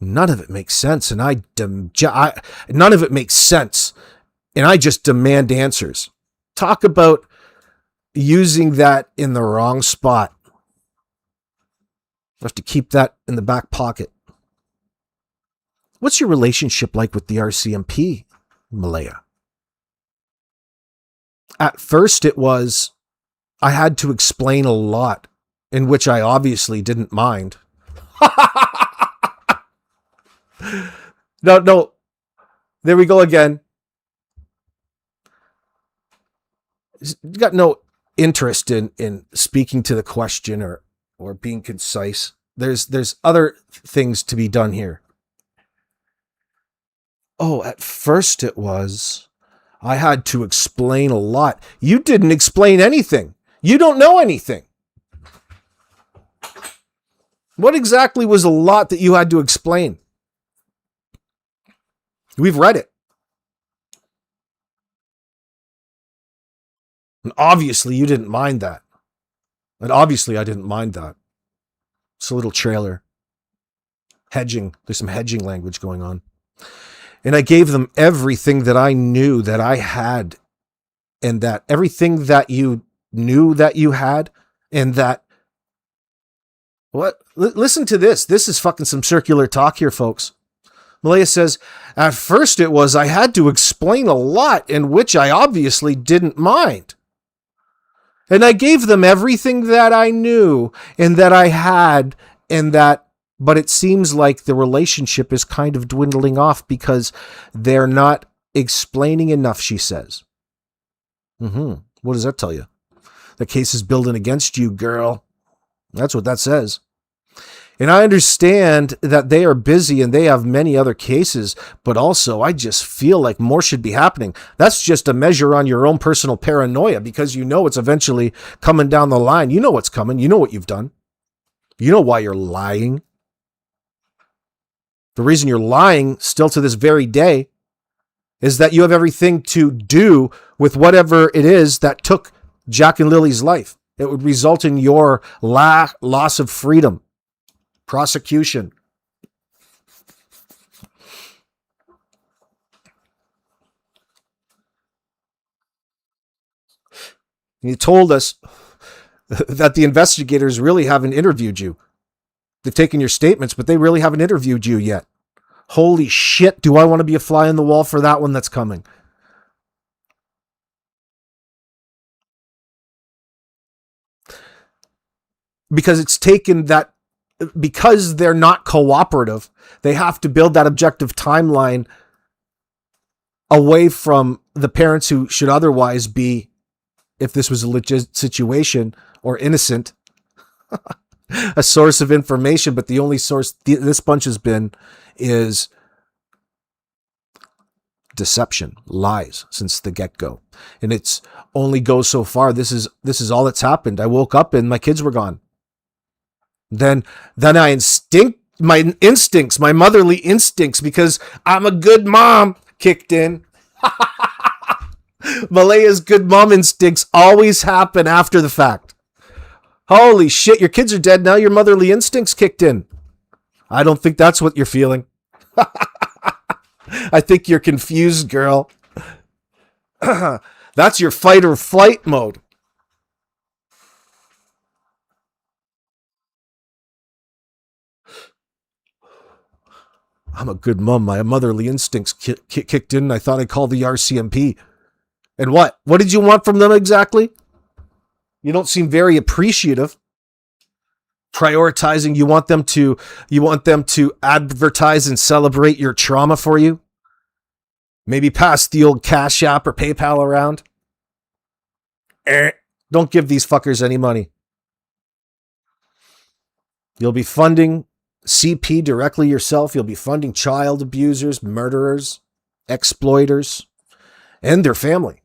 None of it makes sense, and none of it makes sense, and I just demand answers. Talk about using that in the wrong spot. I have to keep that in the back pocket. What's your relationship like with the RCMP, Malaya? At first it was, I had to explain a lot, in which I obviously didn't mind. No. There we go again. You got no interest in speaking to the question or being concise. There's other things to be done here. Oh, at first it was, I had to explain a lot. You didn't explain anything. You don't know anything. What exactly was a lot that you had to explain? We've read it. And obviously you didn't mind that. And obviously I didn't mind that. It's a little trailer. Hedging. There's some hedging language going on. And I gave them everything that I knew that I had. And that everything that you knew that you had. And that... What? Listen to this. This is fucking some circular talk here, folks. Malaya says, at first it was, I had to explain a lot, in which I obviously didn't mind. And I gave them everything that I knew and that I had, and that, but it seems like the relationship is kind of dwindling off because they're not explaining enough, she says. What does that tell you? The case is building against you, girl. That's what that says. And I understand that they are busy and they have many other cases, but also I just feel like more should be happening. That's just a measure on your own personal paranoia because you know it's eventually coming down the line. You know what's coming. You know what you've done. You know why you're lying. The reason you're lying still to this very day is that you have everything to do with whatever it is that took Jack and Lily's life. It would result in your loss of freedom. Prosecution. You told us that the investigators really haven't interviewed you. They've taken your statements, but they really haven't interviewed you yet. Holy shit, do I want to be a fly on the wall for that one that's coming? Because it's taken that, because they're not cooperative, they have to build that objective timeline away from the parents who should otherwise be, if this was a legit situation or innocent, a source of information. But the only source this bunch has been is deception, lies since the get-go. And it's only goes so far. This is all that's happened. I woke up and my kids were gone. Then my instincts, my motherly instincts, because I'm a good mom, kicked in. Malaya's good mom instincts always happen after the fact. Holy shit, your kids are dead now, your motherly instincts kicked in. I don't think that's what you're feeling. I think you're confused, girl. That's your fight or flight mode. I'm a good mom. My motherly instincts kicked in. And I thought I'd call the RCMP. And what? What did you want from them exactly? You don't seem very appreciative. Prioritizing, you want them to advertise and celebrate your trauma for you? Maybe pass the old Cash App or PayPal around? Don't give these fuckers any money. You'll be funding CP directly yourself. You'll be funding child abusers, murderers, exploiters, and their family.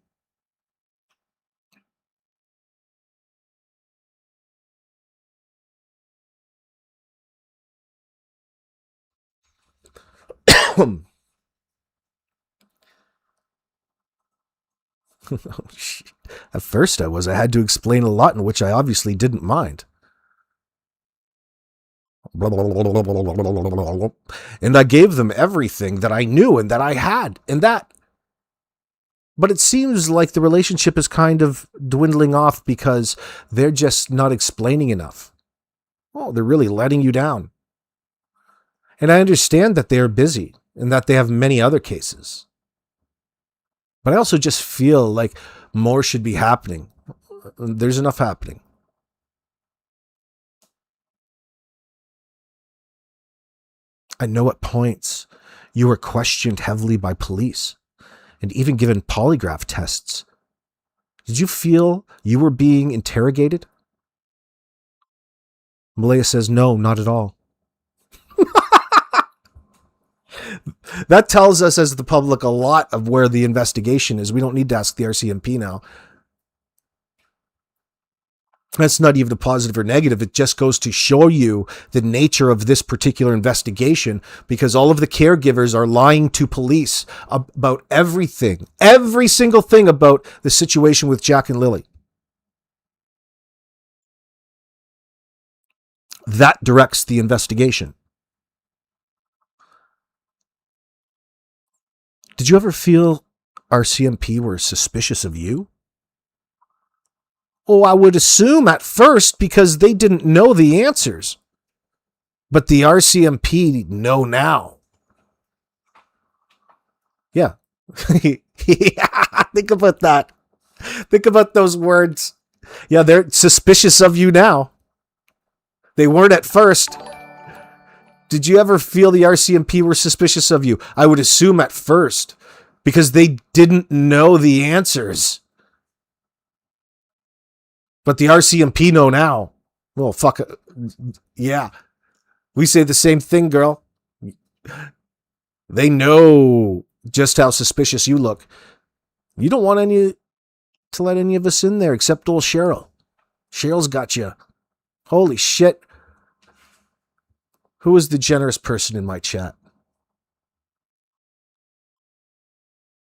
At first I had to explain a lot in which I obviously didn't mind. And I gave them everything that I knew and that I had and that. But it seems like the relationship is kind of dwindling off because they're just not explaining enough. Oh, they're really letting you down. And I understand that they are busy and that they have many other cases. But I also just feel like more should be happening. There's enough happening. I know at points you were questioned heavily by police and even given polygraph tests. Did you feel you were being interrogated? Malaya says, no, not at all. That tells us as the public a lot of where the investigation is. We don't need to ask the RCMP now. That's not even a positive or negative. It just goes to show you the nature of this particular investigation, because all of the caregivers are lying to police about everything, every single thing about the situation with Jack and Lily. That directs the investigation. Did you ever feel RCMP were suspicious of you? Oh, I would assume at first because they didn't know the answers. But the RCMP know now. Yeah. Think about that. Think about those words. Yeah, they're suspicious of you now. They weren't at first. Did you ever feel the RCMP were suspicious of you? I would assume at first because they didn't know the answers. But the RCMP know now. Well, fuck it. Yeah. We say the same thing, girl. They know just how suspicious you look. You don't want to let any of us in there except old Cheryl. Cheryl's got you. Holy shit. Who is the generous person in my chat?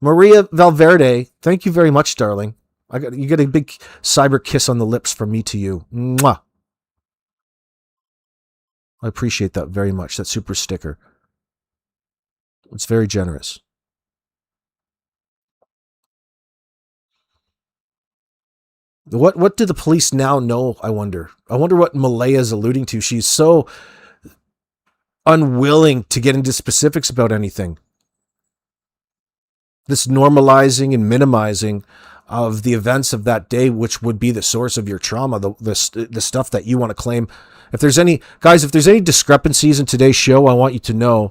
Maria Valverde. Thank you very much, darling. You get a big cyber kiss on the lips from me to you. Mwah. I appreciate that very much. That super sticker. It's very generous. What do the police now know, I wonder? I wonder what Malaya is alluding to. She's so unwilling to get into specifics about anything. This normalizing and minimizing of the events of that day, which would be the source of your trauma, the stuff that you want to claim. If there's any discrepancies in today's show, I want you to know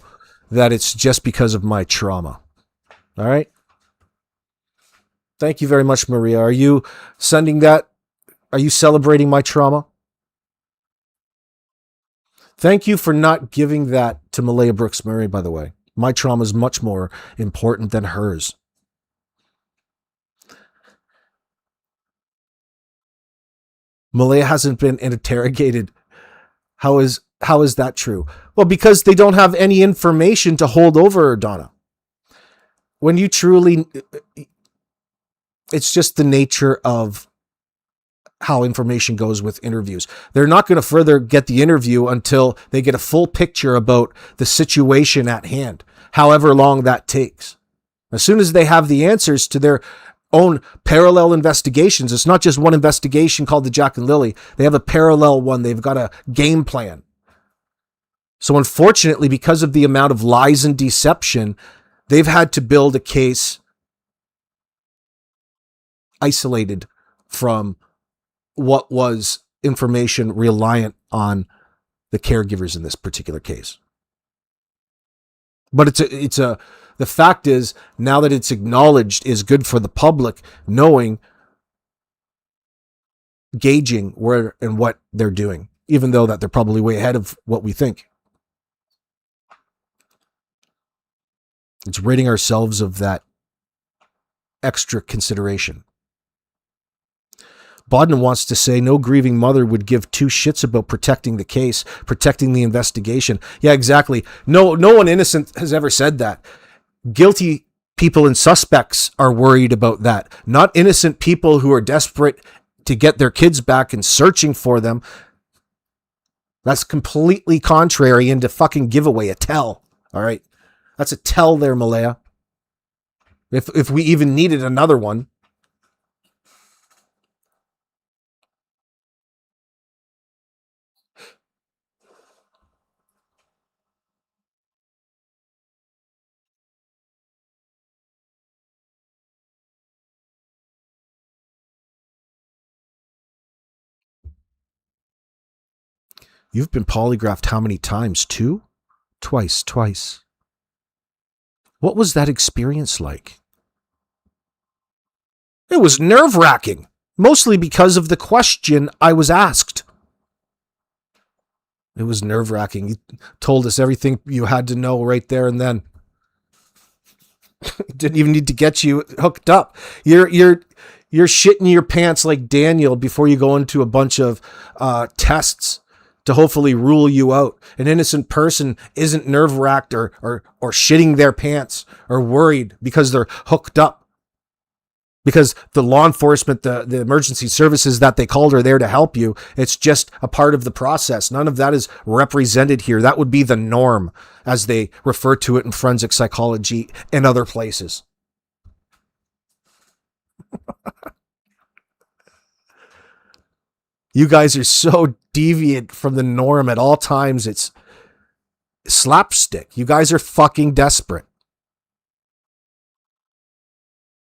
that it's just because of my trauma. All right? Thank you very much, Maria. Are you sending that? Are you celebrating my trauma? Thank you for not giving that to Malaya Brooks Murray, by the way. My trauma is much more important than hers. Malaya hasn't been interrogated. How is that true? Well, because they don't have any information to hold over her, Donna. When you truly... It's just the nature of how information goes with interviews. They're not going to further get the interview until they get a full picture about the situation at hand, however long that takes. As soon as they have the answers to their own parallel investigations, it's not just one investigation called the Jack and Lily. They have a parallel one. They've got a game plan. So unfortunately, because of the amount of lies and deception, they've had to build a case isolated from what was information reliant on the caregivers in this particular case. But the fact is, now that it's acknowledged, is good for the public knowing, gauging where and what they're doing, even though that they're probably way ahead of what we think. It's ridding ourselves of that extra consideration. Bodden wants to say no grieving mother would give two shits about protecting the case, protecting the investigation. Yeah, exactly. No one innocent has ever said that. Guilty people and suspects are worried about that. Not innocent people who are desperate to get their kids back and searching for them. That's completely contrary into fucking giveaway, a tell. All right. That's a tell there, Malaya. If we even needed another one. You've been polygraphed how many times? 2? Twice. What was that experience like? It was nerve-wracking, mostly because of the question I was asked. It was nerve-wracking. You told us everything you had to know right there and then. Didn't even need to get you hooked up. You're shitting your pants like Daniel before you go into a bunch of tests to hopefully rule you out. An innocent person isn't nerve-wracked or shitting their pants or worried because they're hooked up. Because the law enforcement, the emergency services that they called are there to help you. It's just a part of the process. None of that is represented here. That would be the norm, as they refer to it in forensic psychology and other places. You guys are so deviant from the norm at all times. It's slapstick. You guys are fucking desperate.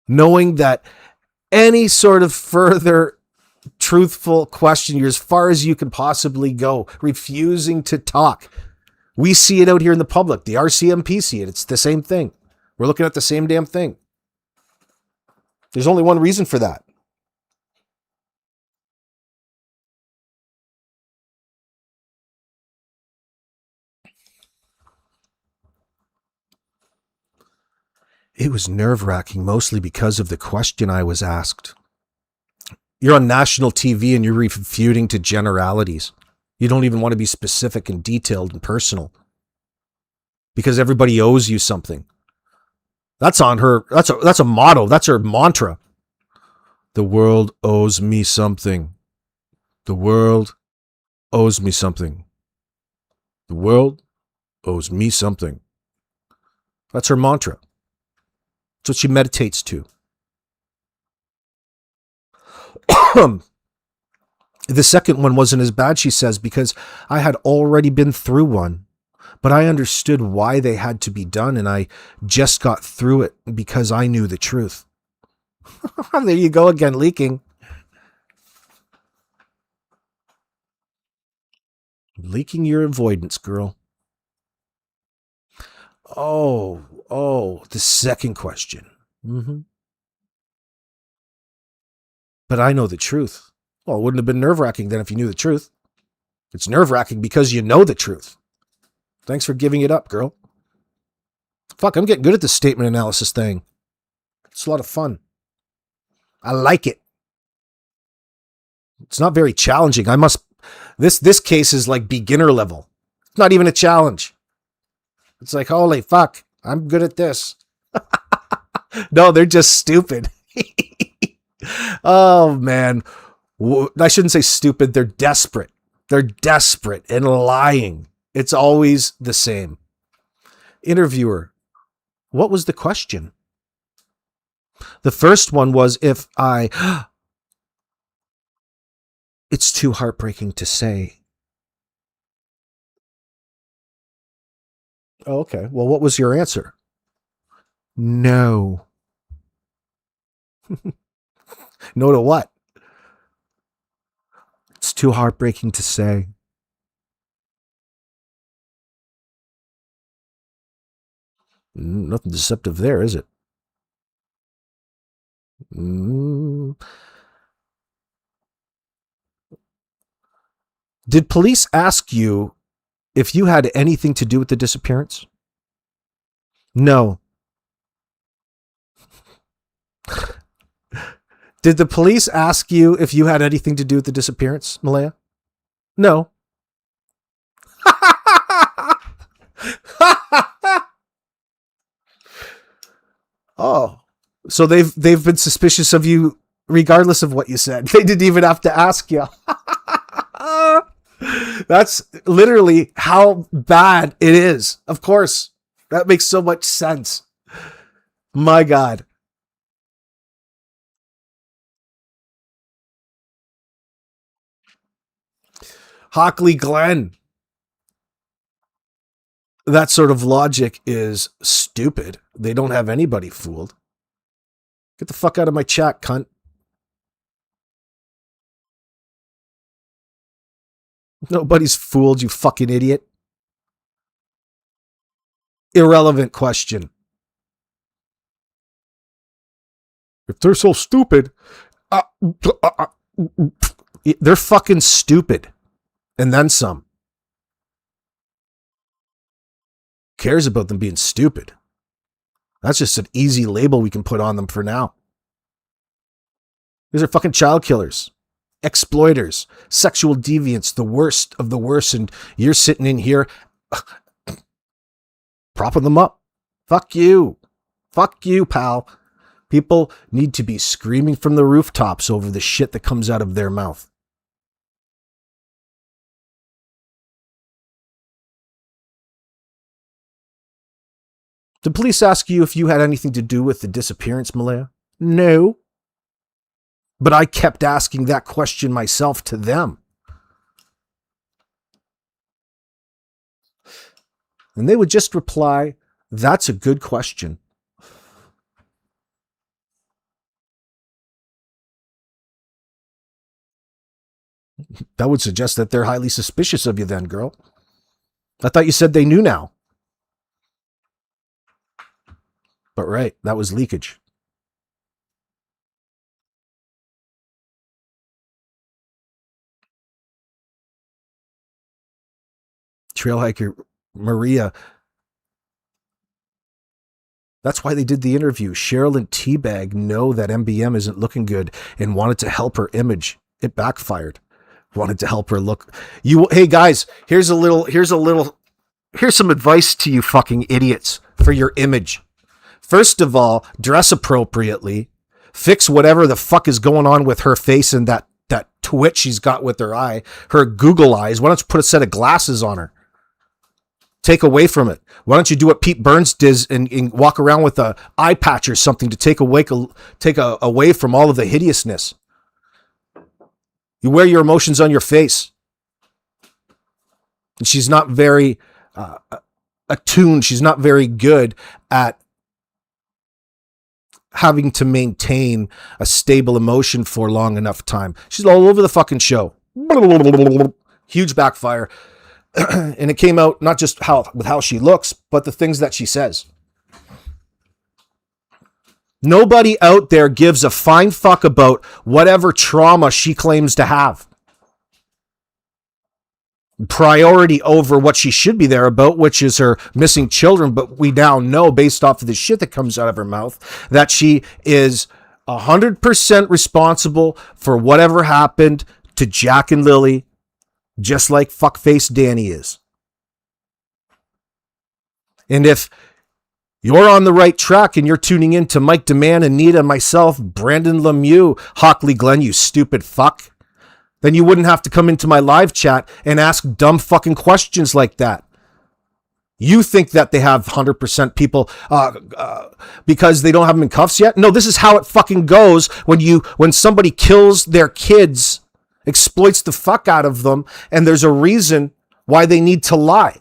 Knowing that any sort of further truthful question, you're as far as you can possibly go, refusing to talk. We see it out here in the public. The RCMP see it. It's the same thing. We're looking at the same damn thing. There's only one reason for that. It was nerve-wracking, mostly because of the question I was asked. You're on national TV and you're refuting to generalities. You don't even want to be specific and detailed and personal. Because everybody owes you something. That's on her. That's a motto. That's her mantra. The world owes me something. The world owes me something. The world owes me something. That's her mantra. That's what she meditates to. The second one wasn't as bad, she says, because I had already been through one. But I understood why they had to be done, and I just got through it because I knew the truth. There you go again, leaking. Leaking your avoidance, girl. Oh, the second question. But I know the truth. Well, it wouldn't have been nerve-wracking then if you knew the truth. It's nerve-wracking because you know the truth. Thanks for giving it up, girl. Fuck, I'm getting good at this statement analysis thing. It's a lot of fun. I like it. It's not very challenging. This case is like beginner level. It's not even a challenge. It's like, holy fuck, I'm good at this. No, they're just stupid. Oh, man. I shouldn't say stupid. They're desperate. They're desperate and lying. It's always the same. Interviewer, what was the question? The first one was if it's too heartbreaking to say. Oh, okay. Well, what was your answer? No. No to what? It's too heartbreaking to say. Nothing deceptive there, is it? Did police ask you if you had anything to do with the disappearance? No. Did the police ask you if you had anything to do with the disappearance, Malaya? No. Oh, so they've been suspicious of you regardless of what you said. They didn't even have to ask you. That's literally how bad it is. Of course. That makes so much sense. My God. Hockley Glen. That sort of logic is stupid. They don't have anybody fooled. Get the fuck out of my chat, cunt. Nobody's fooled, you fucking idiot. Irrelevant question. If they're so stupid, they're fucking stupid. And then some. Cares about them being stupid. That's just an easy label we can put on them for now. These are fucking child killers, exploiters, sexual deviants, the worst of the worst, and you're sitting in here propping them up. Fuck you. Fuck you, pal. People need to be screaming from the rooftops over the shit that comes out of their mouth. Did police ask you if you had anything to do with the disappearance, Malaya? No. But I kept asking that question myself to them. And they would just reply, that's a good question. That would suggest that they're highly suspicious of you then, girl. I thought you said they knew now. But right, that was leakage. Trail hiker Maria. That's why they did the interview. Cheryl and Teabag know that MBM isn't looking good and wanted to help her image. It backfired. Wanted to help her look. Hey guys, here's some advice to you fucking idiots for your image. First of all, dress appropriately. Fix whatever the fuck is going on with her face and that twitch she's got with her eye, her Google eyes. Why don't you put a set of glasses on her? Take away from it. Why don't you do what Pete Burns did and walk around with a eye patch or something to take away from all of the hideousness? You wear your emotions on your face. And she's not very attuned. She's not very good at having to maintain a stable emotion for long enough time. She's all over the fucking show. Huge backfire. And it came out not just with how she looks, but the things that she says. Nobody out there gives a fine fuck about whatever trauma she claims to have. Priority over what she should be there about, which is her missing children. But we now know, based off of the shit that comes out of her mouth, that she is 100% responsible for whatever happened to Jack and Lily, just like fuckface Danny is. And if you're on the right track and you're tuning in to Mike DeMann, Anita, myself, Brandon Lemieux, Hockley Glen, you stupid fuck, then you wouldn't have to come into my live chat and ask dumb fucking questions like that. You think that they have 100% people because they don't have them in cuffs yet? No, this is how it fucking goes when somebody kills their kids, exploits the fuck out of them, and there's a reason why they need to lie.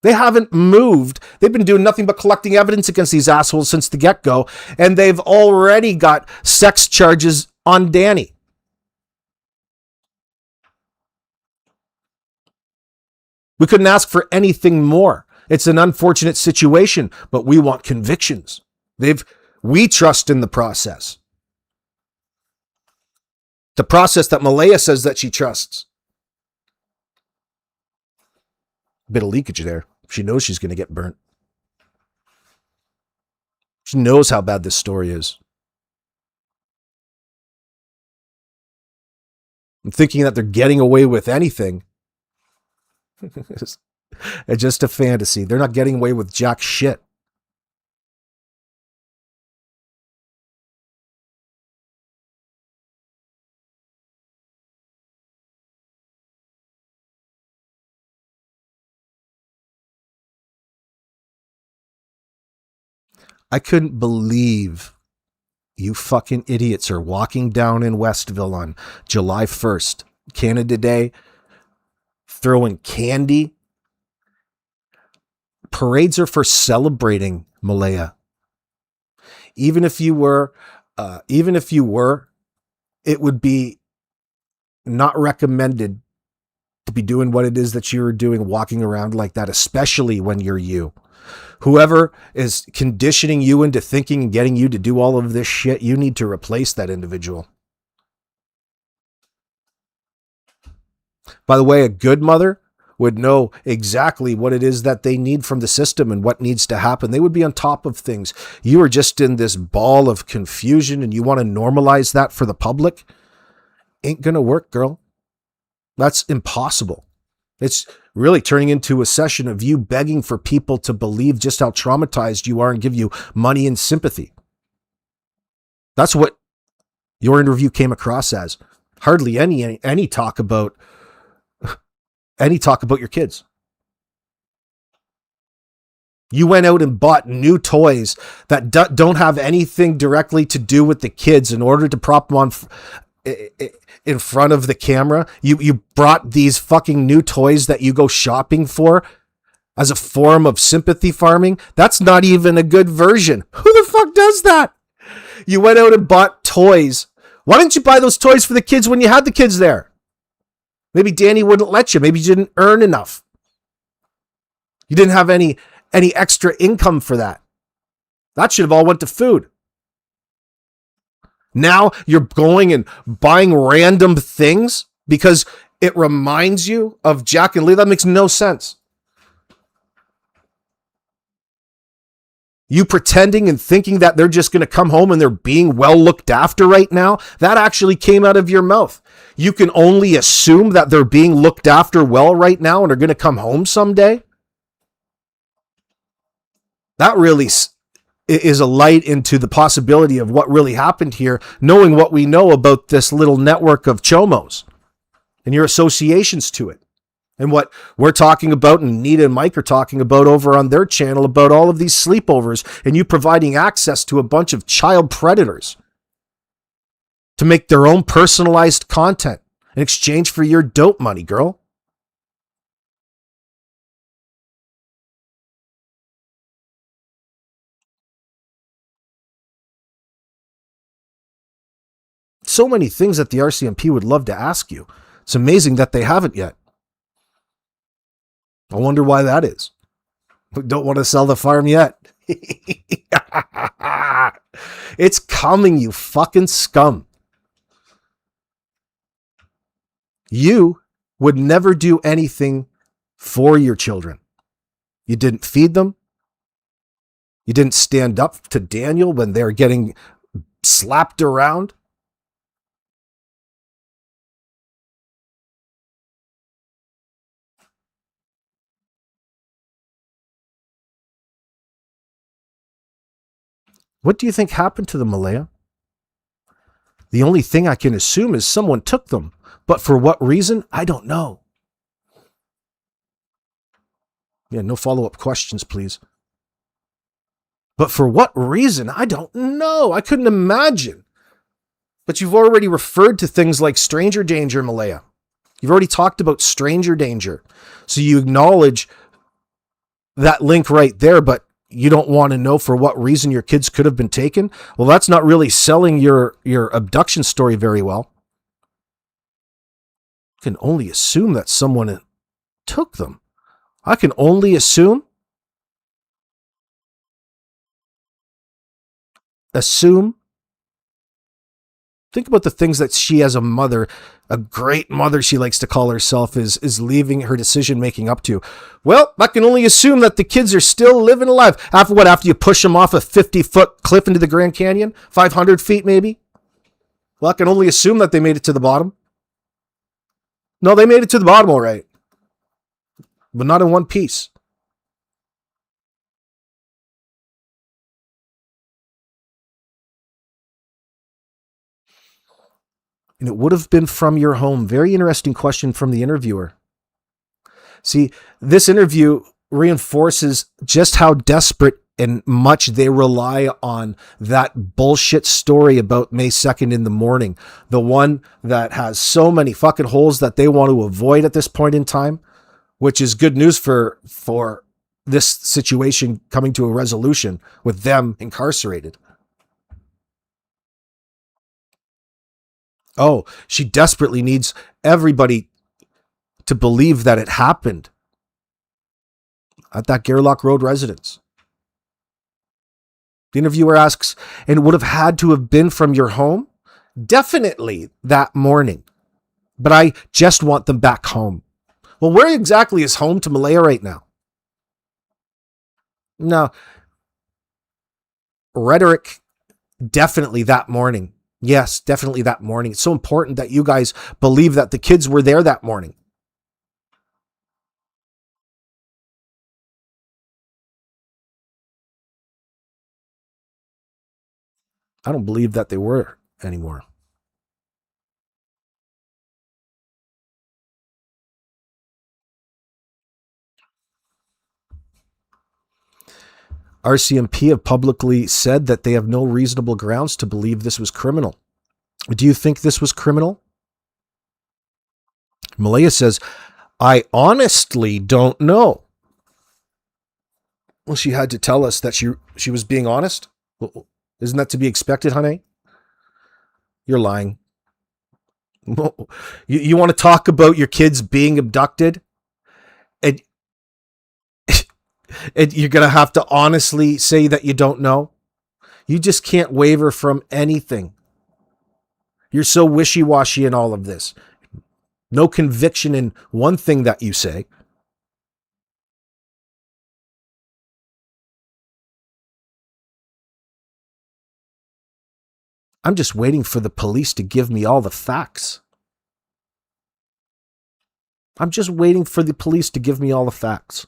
They haven't moved. They've been doing nothing but collecting evidence against these assholes since the get-go, and they've already got sex charges on Danny. We couldn't ask for anything more. It's an unfortunate situation, but we want convictions. We trust in the process. The process that Malaya says that she trusts. Bit of leakage there. She knows she's going to get burnt. She knows how bad this story is. And thinking that they're getting away with anything. It's just a fantasy. They're not getting away with jack shit. I couldn't believe you fucking idiots are walking down in Westville on July 1st, Canada Day, throwing candy. Parades are for celebrating, Malaya. Even if you were, it would be not recommended to be doing what it is that you're doing, walking around like that, especially when you're you. Whoever is conditioning you into thinking and getting you to do all of this shit, you need to replace that individual. By the way, a good mother would know exactly what it is that they need from the system and what needs to happen. They would be on top of things. You are just in this ball of confusion and you want to normalize that for the public. Ain't gonna work, girl. That's impossible. It's really turning into a session of you begging for people to believe just how traumatized you are and give you money and sympathy. That's what your interview came across as. Hardly any talk about your kids. You went out and bought new toys that don't have anything directly to do with the kids in order to prop them on in front of the camera. You brought these fucking new toys that you go shopping for as a form of sympathy farming. That's not even a good version. Who the fuck does that? You went out and bought toys. Why didn't you buy those toys for the kids when you had the kids there? Maybe Danny wouldn't let you. Maybe you didn't earn enough. You didn't have any extra income for that. That should have all went to food. Now you're going and buying random things because it reminds you of Jack and Lee. That makes no sense. You pretending and thinking that they're just going to come home and they're being well looked after right now, that actually came out of your mouth. You can only assume that they're being looked after well right now and are going to come home someday. That really is a light into the possibility of what really happened here, knowing what we know about this little network of chomos and your associations to it. And what we're talking about and Nita and Mike are talking about over on their channel about all of these sleepovers and you providing access to a bunch of child predators to make their own personalized content in exchange for your dope money, girl. So many things that the RCMP would love to ask you. It's amazing that they haven't yet. I wonder why that is. We don't want to sell the farm yet. It's coming, you fucking scum. You would never do anything for your children. You didn't feed them. You didn't stand up to Daniel when they're getting slapped around. What do you think happened to them, Malaya? The only thing I can assume is someone took them, but for what reason, I don't know. Yeah, no follow-up questions, please. But for what reason, I don't know. I couldn't imagine. But you've already referred to things like stranger danger, Malaya. You've already talked about stranger danger. So you acknowledge that link right there, but you don't want to know for what reason your kids could have been taken? Well, that's not really selling your abduction story very well. I can only assume that someone took them. I can only assume assume? Think about the things that she, as a mother, a great mother she likes to call herself, is leaving her decision making up to. Well, I can only assume that the kids are still living alive. After what? After you push them off a 50-foot cliff into the Grand Canyon? 500 feet maybe? Well, I can only assume that they made it to the bottom. No, they made it to the bottom all right. But not in one piece. And it would have been from your home. Very interesting question from the interviewer. See, this interview reinforces just how desperate and much they rely on that bullshit story about May 2nd in the morning. The one that has so many fucking holes that they want to avoid at this point in time, which is good news for this situation coming to a resolution with them incarcerated. Oh, she desperately needs everybody to believe that it happened at that Gairloch Road residence. The interviewer asks, and it would have had to have been from your home? Definitely that morning. But I just want them back home. Well, where exactly is home to Malaya right now? No. Rhetoric, definitely that morning. Yes, definitely that morning. It's so important that you guys believe that the kids were there that morning. I don't believe that they were anymore. RCMP have publicly said that they have no reasonable grounds to believe this was criminal. Do you think this was criminal? Maleyha says, I honestly don't know. Well, she had to tell us that she was being honest. Well, isn't that to be expected, honey? You're lying. You want to talk about your kids being abducted? And you're going to have to honestly say that you don't know? You just can't waver from anything. You're so wishy-washy in all of this. No conviction in one thing that you say. I'm just waiting for the police to give me all the facts. I'm just waiting for the police to give me all the facts.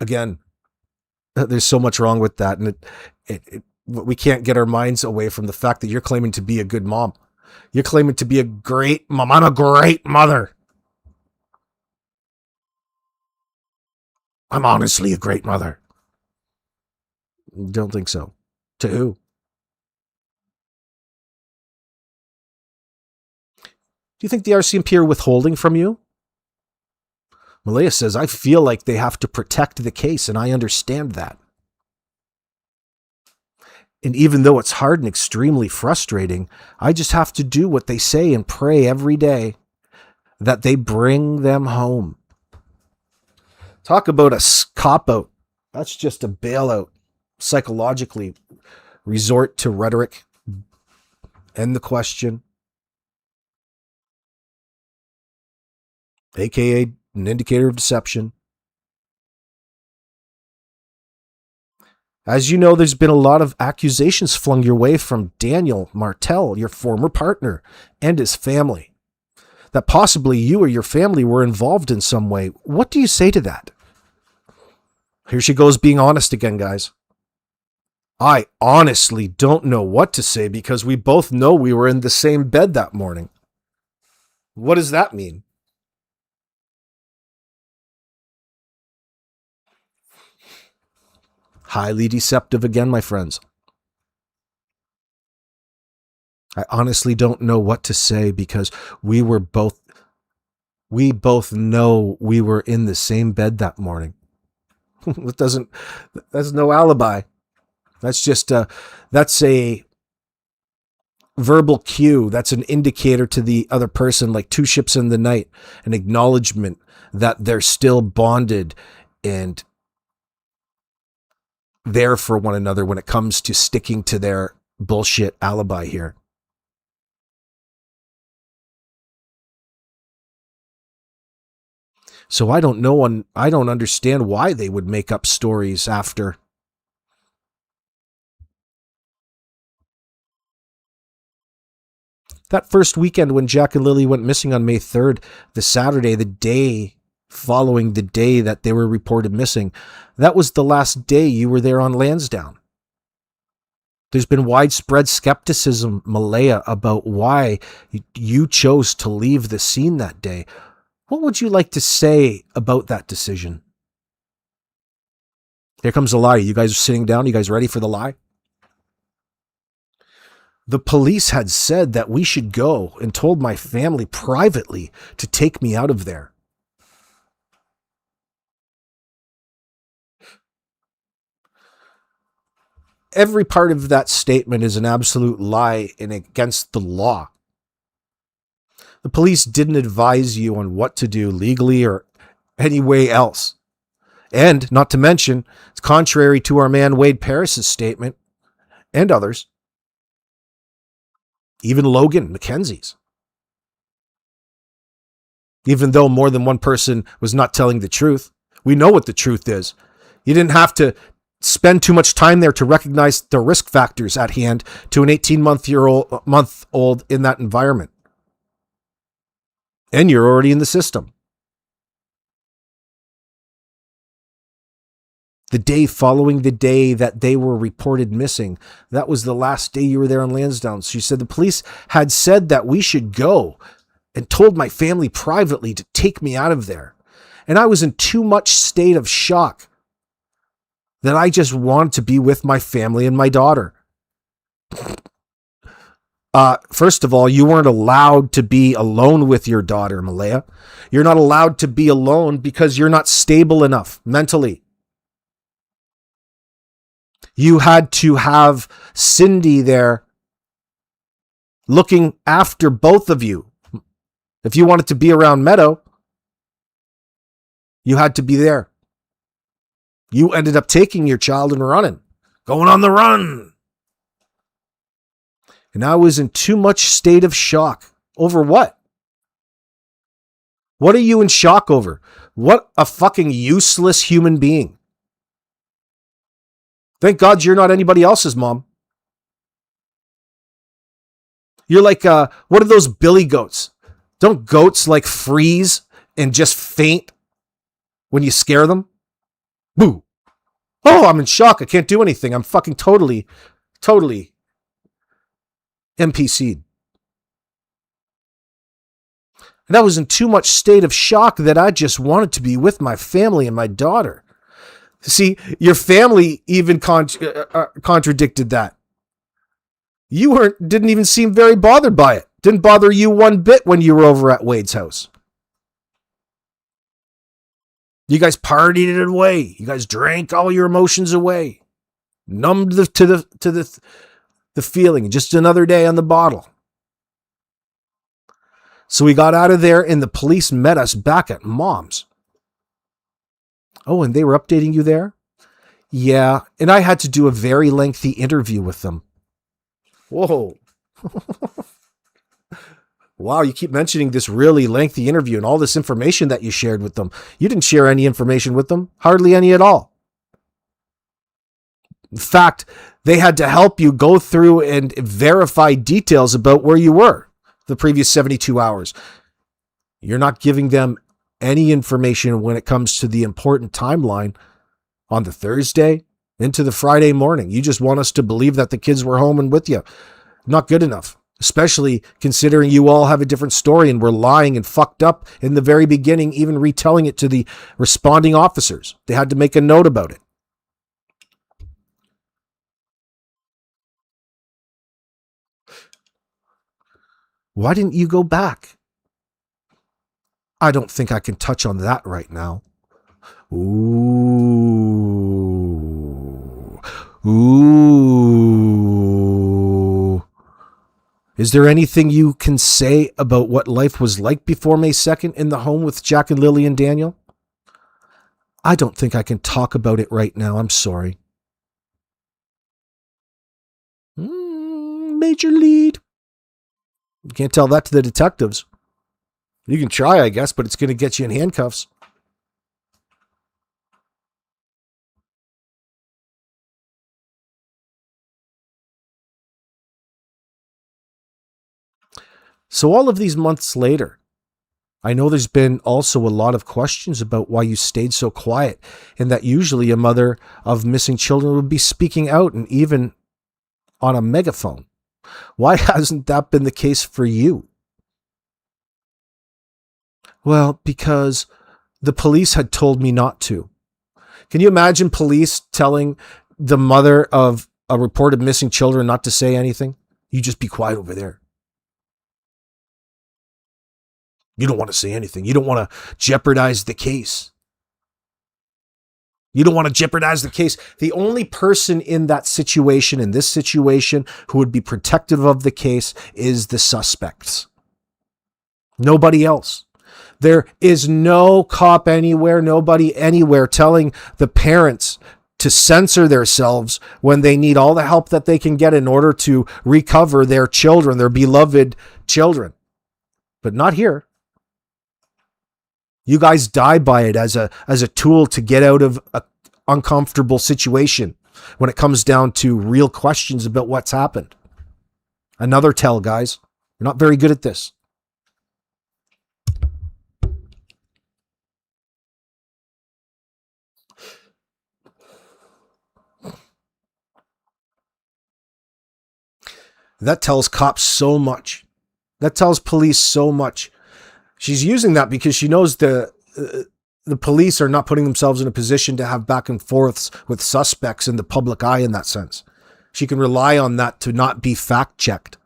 Again, there's so much wrong with that. And we can't get our minds away from the fact that you're claiming to be a good mom. You're claiming to be a great mom. I'm a great mother. I'm honestly a great mother. Don't think so. To who? Do you think the RCMP are withholding from you? Malaya says, I feel like they have to protect the case, and I understand that. And even though it's hard and extremely frustrating, I just have to do what they say and pray every day that they bring them home. Talk about a cop-out. That's just a bailout. Psychologically, resort to rhetoric. End the question. AKA an indicator of deception. As you know, there's been a lot of accusations flung your way from Daniel Martel, your former partner, and his family, that possibly you or your family were involved in some way. What do you say to that? Here she goes being honest again, guys. I honestly don't know what to say because we both know we were in the same bed that morning. What does that mean? Highly deceptive again, my friends. I honestly don't know what to say because we both know we were in the same bed that morning. That's no alibi. That's a verbal cue. That's an indicator to the other person, like two ships in the night, an acknowledgement that they're still bonded and there for one another when it comes to sticking to their bullshit alibi here. So I don't know, and I don't understand why they would make up stories after. That first weekend when Jack and Lily went missing on May 3rd, the Saturday, the day following the day that they were reported missing, that was the last day you were there on Lansdowne. There's been widespread skepticism, Malaya, about why you chose to leave the scene that day. What would you like to say about that decision? Here comes the lie. You guys are sitting down. You guys ready for the lie? The police had said that we should go and told my family privately to take me out of there. Every part of that statement is an absolute lie and against the law. The police didn't advise you on what to do legally or any way else. And, not to mention, it's contrary to our man Wade Paris's statement and others. Even Logan Mackenzie's. Even though more than one person was not telling the truth, we know what the truth is. You didn't have to spend too much time there to recognize the risk factors at hand to an 18-month-old in that environment. And you're already in the system. The day following the day that they were reported missing, that was the last day you were there on Lansdowne. She said the police had said that we should go and told my family privately to take me out of there. And I was in too much state of shock that I just wanted to be with my family and my daughter. First of all, you weren't allowed to be alone with your daughter, Malaya. You're not allowed to be alone because you're not stable enough mentally. You had to have Cindy there looking after both of you. If you wanted to be around Meadow, you had to be there. You ended up taking your child and running, going on the run. And I was in too much state of shock. Over what? What are you in shock over? What a fucking useless human being. Thank God you're not anybody else's mom. You're like, what are those billy goats? Don't goats like freeze and just faint when you scare them? Boo. Oh, I'm in shock. I can't do anything. I'm fucking totally NPC'd. And I was in too much state of shock that I just wanted to be with my family and my daughter. See, your family even contradicted that. You didn't even seem very bothered by it. Didn't bother you one bit when you were over at Wade's house. You guys partied it away. You guys drank all your emotions away. Numbed to the feeling. Just another day on the bottle. So we got out of there and the police met us back at Mom's. Oh, and they were updating you there? Yeah, and I had to do a very lengthy interview with them. Whoa. Wow, you keep mentioning this really lengthy interview and all this information that you shared with them. You didn't share any information with them. Hardly any at all. In fact, they had to help you go through and verify details about where you were the previous 72 hours. You're not giving them any information when it comes to the important timeline on the Thursday into the Friday morning. You just want us to believe that the kids were home and with you. Not good enough. Especially considering you all have a different story and were lying and fucked up in the very beginning, even retelling it to the responding officers. They had to make a note about it. Why didn't you go back? I don't think I can touch on that right now. Ooh. Is there anything you can say about what life was like before May 2nd in the home with Jack and Lily and Daniel? I don't think I can talk about it right now. I'm sorry. major lead. You can't tell that to the detectives. You can try, I guess, but it's going to get you in handcuffs. So all of these months later, I know there's been also a lot of questions about why you stayed so quiet, and that usually a mother of missing children would be speaking out and even on a megaphone. Why hasn't that been the case for you? Well, because the police had told me not to. Can you imagine police telling the mother of a reported missing children not to say anything? You just be quiet over there. You don't want to say anything. You don't want to jeopardize the case. You don't want to jeopardize the case. The only person in that situation, in this situation, who would be protective of the case is the suspects. Nobody else. There is no cop anywhere, nobody anywhere telling the parents to censor themselves when they need all the help that they can get in order to recover their children, their beloved children. But not here. You guys die by it as a tool to get out of an uncomfortable situation when it comes down to real questions about what's happened. Another tell, guys. You're not very good at this. That tells cops so much. That tells police so much. She's using that because she knows the police are not putting themselves in a position to have back and forths with suspects in the public eye in that sense. She can rely on that to not be fact checked.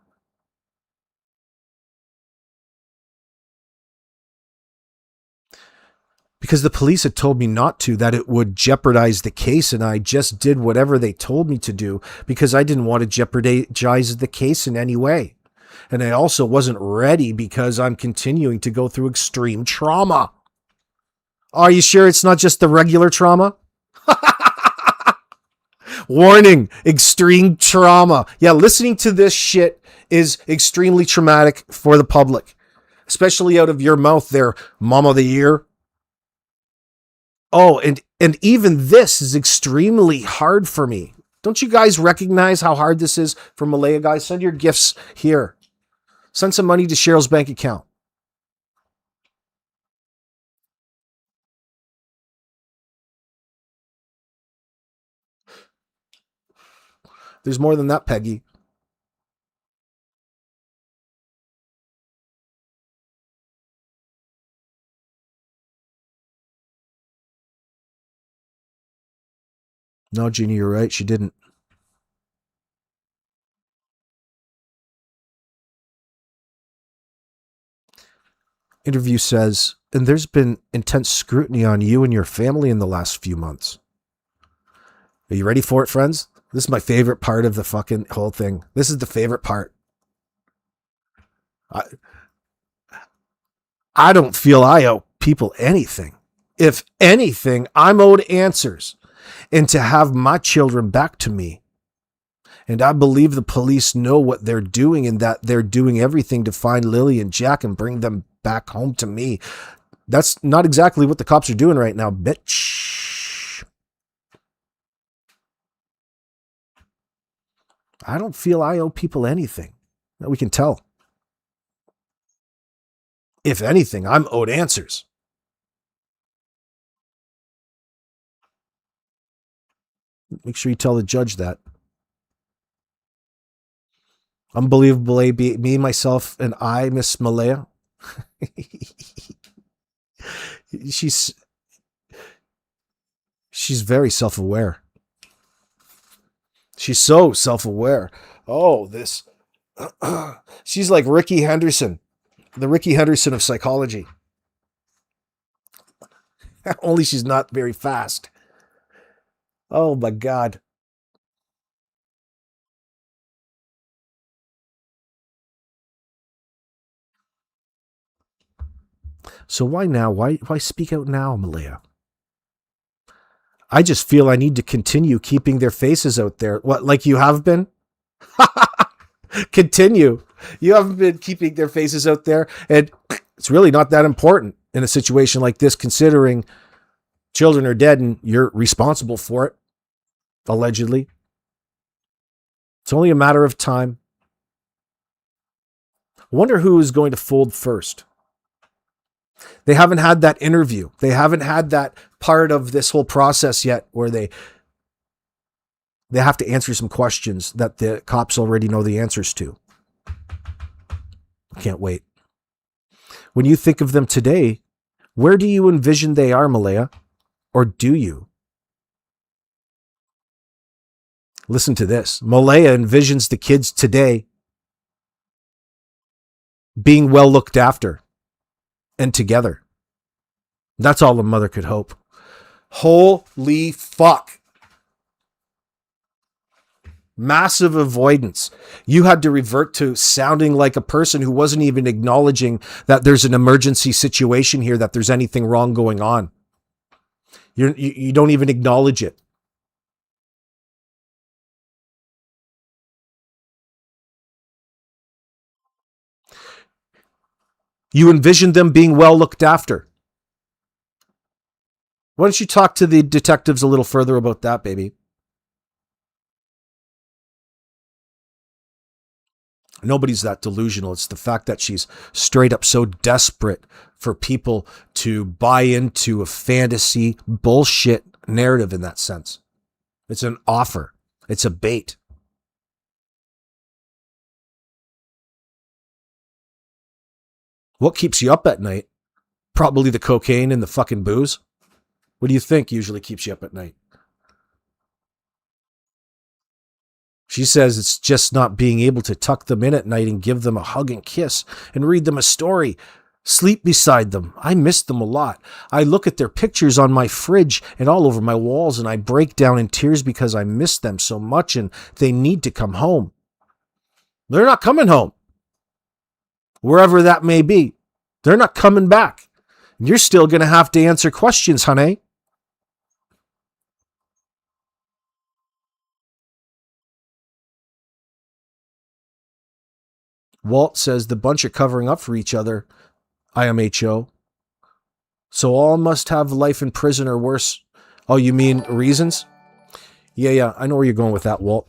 Because the police had told me not to, that it would jeopardize the case, and I just did whatever they told me to do because I didn't want to jeopardize the case in any way. And I also wasn't ready because I'm continuing to go through extreme trauma. Are you sure it's not just the regular trauma? Warning, extreme trauma. Yeah, listening to this shit is extremely traumatic for the public, especially out of your mouth there, Mom of the Year. Oh, and even this is extremely hard for me. Don't you guys recognize how hard this is for Malaya, guys? Send your gifts here. Send some money to Cheryl's bank account. There's more than that, Peggy. No, Jeannie, you're right. She didn't. Interview says, and there's been intense scrutiny on you and your family in the last few months. Are you ready for it, friends? This is my favorite part of the fucking whole thing. This is the favorite part. I don't feel I owe people anything. If anything, I'm owed answers. And to have my children back to me. And I believe the police know what they're doing and that they're doing everything to find Lily and Jack and bring them back home to me. That's not exactly what the cops are doing right now, bitch. I don't feel I owe people anything. We can tell. If anything, I'm owed answers. Make sure you tell the judge that. Unbelievably, me, myself, and I, Miss Maleyha. She's very self-aware. She's so self-aware. Oh, this. She's like Ricky Henderson. The Ricky Henderson of psychology. Only she's not very fast. Oh my God. So why now? Why speak out now, Malaya? I just feel I need to continue keeping their faces out there. What, like you have been? Continue. You haven't been keeping their faces out there, and it's really not that important in a situation like this, considering children are dead and you're responsible for it, allegedly. It's only a matter of time. I wonder who is going to fold first. They haven't had that interview. They haven't had that part of this whole process yet where they have to answer some questions that the cops already know the answers to. I can't wait. When you think of them today, where do you envision they are, Malaya? Or do you? Listen to this. Malaya envisions the kids today being well looked after and together. That's all a mother could hope. Holy fuck. Massive avoidance. You had to revert to sounding like a person who wasn't even acknowledging that there's an emergency situation here, that there's anything wrong going on. You don't even acknowledge it. You envisioned them being well looked after. Why don't you talk to the detectives a little further about that, baby? Nobody's that delusional. It's the fact that she's straight up so desperate for people to buy into a fantasy bullshit narrative in that sense. It's an offer. It's a bait. What keeps you up at night? Probably the cocaine and the fucking booze. What do you think usually keeps you up at night? She says it's just not being able to tuck them in at night and give them a hug and kiss and read them a story. Sleep beside them. I miss them a lot. I look at their pictures on my fridge and all over my walls, and I break down in tears because I miss them so much and they need to come home. They're not coming home. Wherever that may be. They're not coming back. You're still going to have to answer questions, honey. Walt says the bunch are covering up for each other. IMHO. So all must have life in prison or worse. Oh, you mean reasons? Yeah, I know where you're going with that, Walt.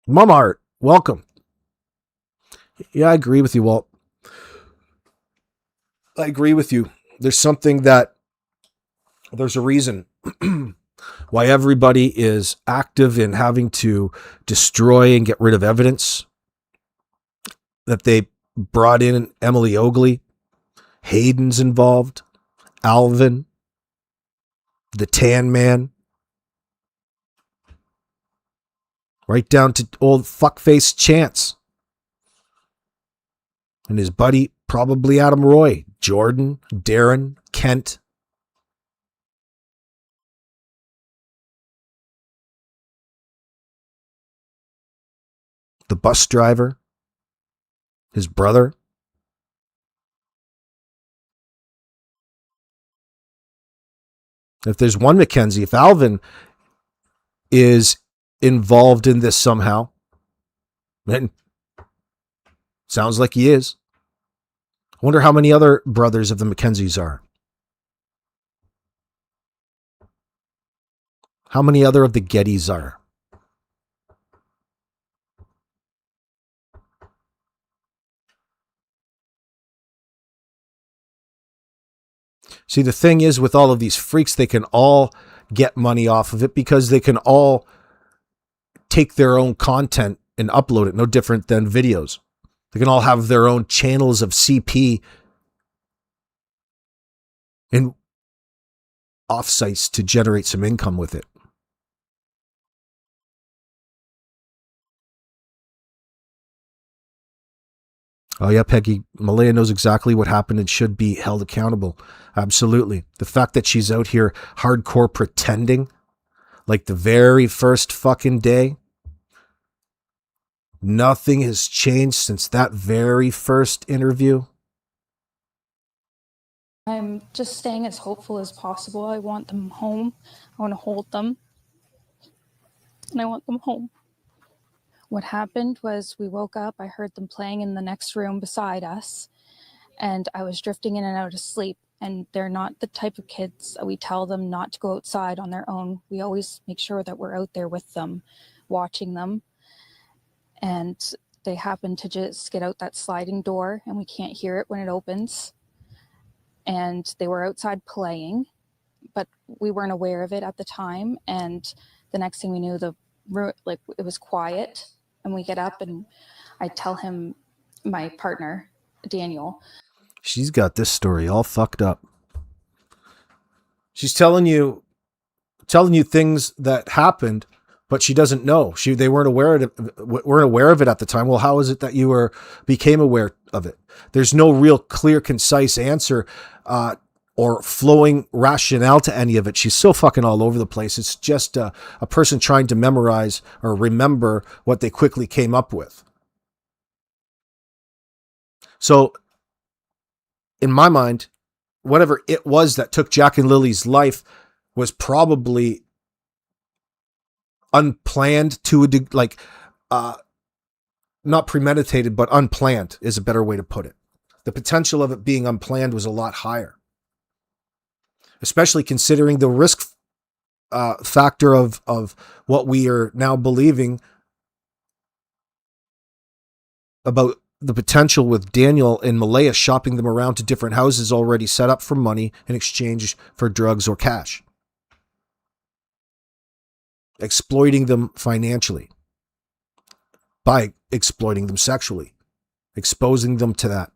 Mom Art, welcome. Yeah, I agree with you, Walt. I agree with you. There's a reason why everybody is active in having to destroy and get rid of evidence. That they brought in Emily Oakley, Hayden's involved, Alvin, the Tan Man, right down to old fuckface Chance and his buddy, probably Adam Roy, Jordan, Darren, Kent. The bus driver, his brother. If there's one Mackenzie, if Alvin is involved in this somehow, then sounds like he is. I wonder how many other brothers of the Mackenzies are. How many other of the Gettys are? See, the thing is with all of these freaks, they can all get money off of it because they can all take their own content and upload it, no different than videos. They can all have their own channels of CP and offsites to generate some income with it. Oh yeah, Peggy, Malaya knows exactly what happened and should be held accountable. Absolutely. The fact that she's out here hardcore pretending like the very first fucking day, nothing has changed since that very first interview. I'm just staying as hopeful as possible. I want them home. I want to hold them. And I want them home. What happened was we woke up, I heard them playing in the next room beside us, and I was drifting in and out of sleep. And they're not the type of kids that we tell them not to go outside on their own. We always make sure that we're out there with them, watching them. And they happen to just get out that sliding door, and we can't hear it when it opens. And they were outside playing, but we weren't aware of it at the time. And the next thing we knew, it was quiet. And we get up, and I tell him, my partner, Daniel. She's got this story all fucked up. She's telling you things that happened, but she doesn't know. They weren't aware of it at the time. Well, how is it that you became aware of it? There's no real clear, concise answer or flowing rationale to any of it. She's so fucking all over the place. It's just a person trying to memorize or remember what they quickly came up with. So, in my mind, whatever it was that took Jack and Lily's life was probably unplanned to not premeditated, but unplanned is a better way to put it. The potential of it being unplanned was a lot higher, especially considering the risk factor of what we are now believing about the potential with Daniel and Malaya shopping them around to different houses already set up for money in exchange for drugs or cash. Exploiting them financially by exploiting them sexually, exposing them to that.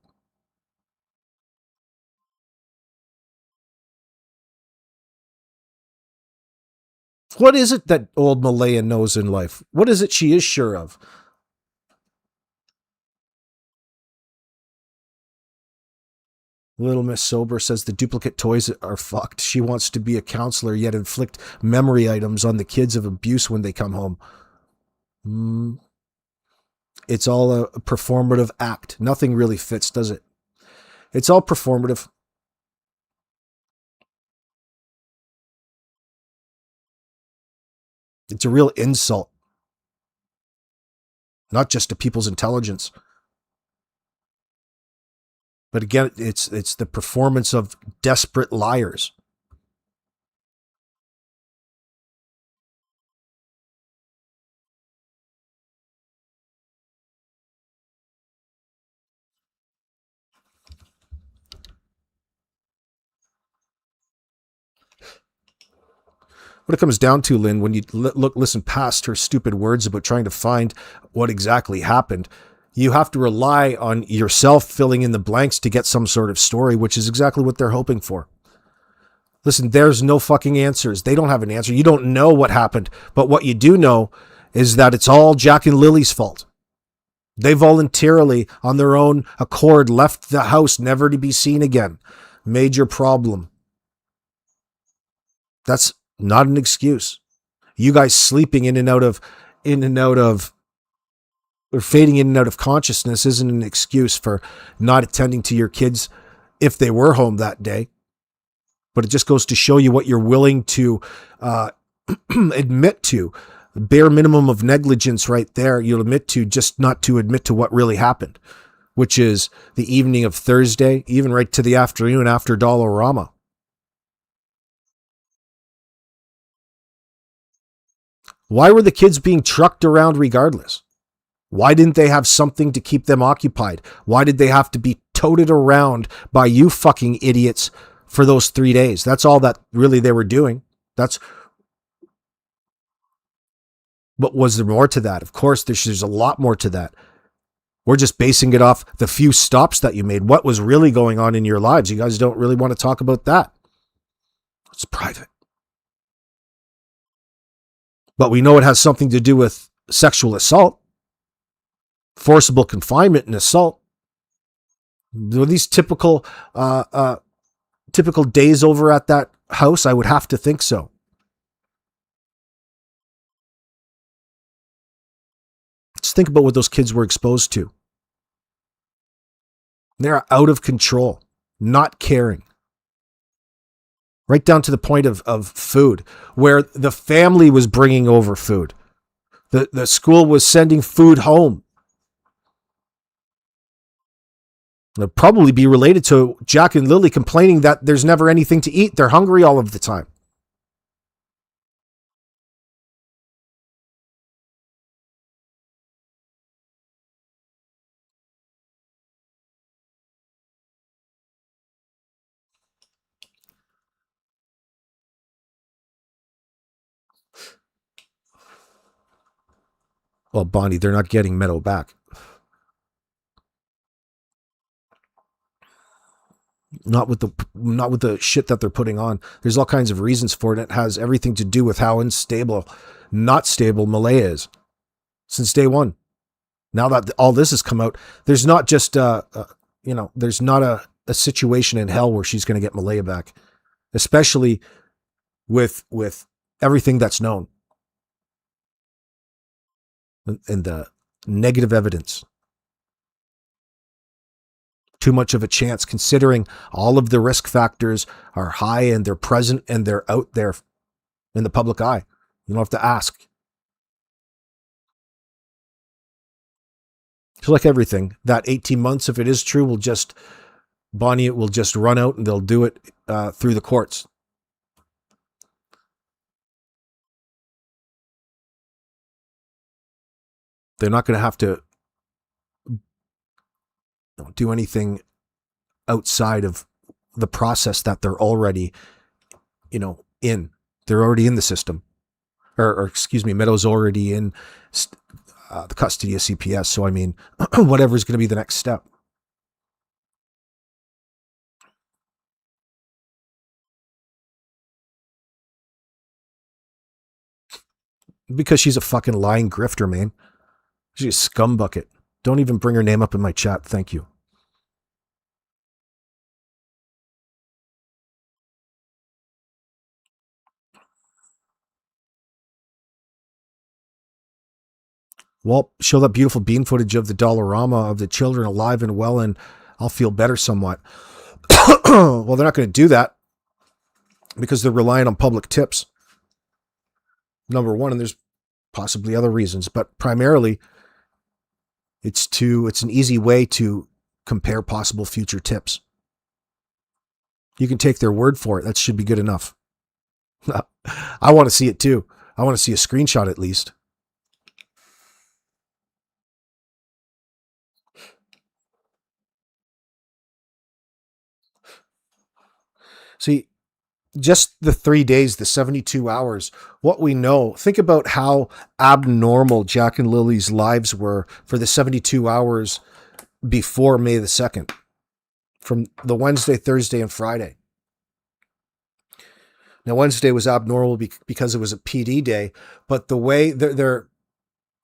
What is it that old Malaya knows in life? What is it she is sure of? Little Miss Sober says the duplicate toys are fucked. She wants to be a counselor, yet inflict memory items on the kids of abuse when they come home. It's all a performative act. Nothing really fits, does it? It's all performative. It's a real insult. Not just to people's intelligence. But again, it's the performance of desperate liars. What it comes down to, Lynn, when you listen past her stupid words about trying to find what exactly happened, you have to rely on yourself filling in the blanks to get some sort of story, which is exactly what they're hoping for. Listen, there's no fucking answers. They don't have an answer. You don't know what happened. But what you do know is that it's all Jack and Lily's fault. They voluntarily, on their own accord, left the house never to be seen again. Major problem. That's not an excuse. You guys sleeping in and out of, or fading in and out of consciousness isn't an excuse for not attending to your kids if they were home that day. But it just goes to show you what you're willing to admit to. The bare minimum of negligence right there, you'll admit to, just not to admit to what really happened, which is the evening of Thursday, even right to the afternoon after Dollarama. Why were the kids being trucked around regardless? Why didn't they have something to keep them occupied? Why did they have to be toted around by you fucking idiots for those 3 days? That's all that really they were doing. But was there more to that? Of course, there's a lot more to that. We're just basing it off the few stops that you made. What was really going on in your lives? You guys don't really want to talk about that. It's private. But we know it has something to do with sexual assault, forcible confinement and assault. Were these typical days over at that house? I would have to think so. Just think about what those kids were exposed to. They're out of control, not caring. Right down to the point of food, where the family was bringing over food. The school was sending food home. It'll probably be related to Jack and Lily complaining that there's never anything to eat. They're hungry all of the time. Well, Bonnie, they're not getting Meadow back. Not with the shit that they're putting on. There's all kinds of reasons for it. It has everything to do with how not stable Malaya is since day one. Now that all this has come out, there's not just there's not a situation in hell where she's going to get Malaya back, especially with everything that's known and the negative evidence. Too much of a chance considering all of the risk factors are high and they're present and they're out there in the public eye. You don't have to ask. It's like everything. That 18 months, if it is true, Bonnie will just run out and they'll do it through the courts. They're not going to have to do anything outside of the process that they're already, in. They're already in the system. Or excuse me, Meadow's already in the custody of CPS. So, I mean, whatever's going to be the next step. Because she's a fucking lying grifter, man. She's a scumbucket. Don't even bring her name up in my chat. Thank you. Well, show that beautiful bean footage of the Dollarama of the children alive and well, and I'll feel better somewhat. Well, they're not going to do that because they're relying on public tips. Number one, and there's possibly other reasons, but primarily it's an easy way to compare possible future tips. You can take their word for it. That should be good enough. I want to see it too. I want to see a screenshot at least. See, just the 3 days, the 72 hours, what we know, think about how abnormal Jack and Lily's lives were for the 72 hours before May the 2nd, from the Wednesday, Thursday, and Friday. Now, Wednesday was abnormal because it was a PD day, but the way their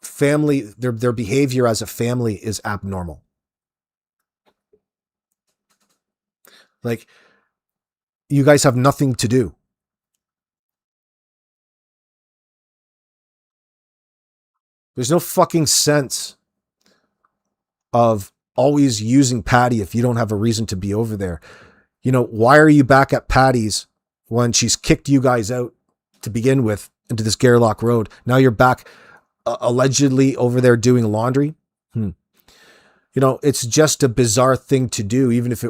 family, their behavior as a family is abnormal. Like, you guys have nothing to do. There's no fucking sense of always using Patty if you don't have a reason to be over there. Why are you back at Patty's when she's kicked you guys out to begin with into this Gairloch Road? Now you're back allegedly over there doing laundry. It's just a bizarre thing to do, even if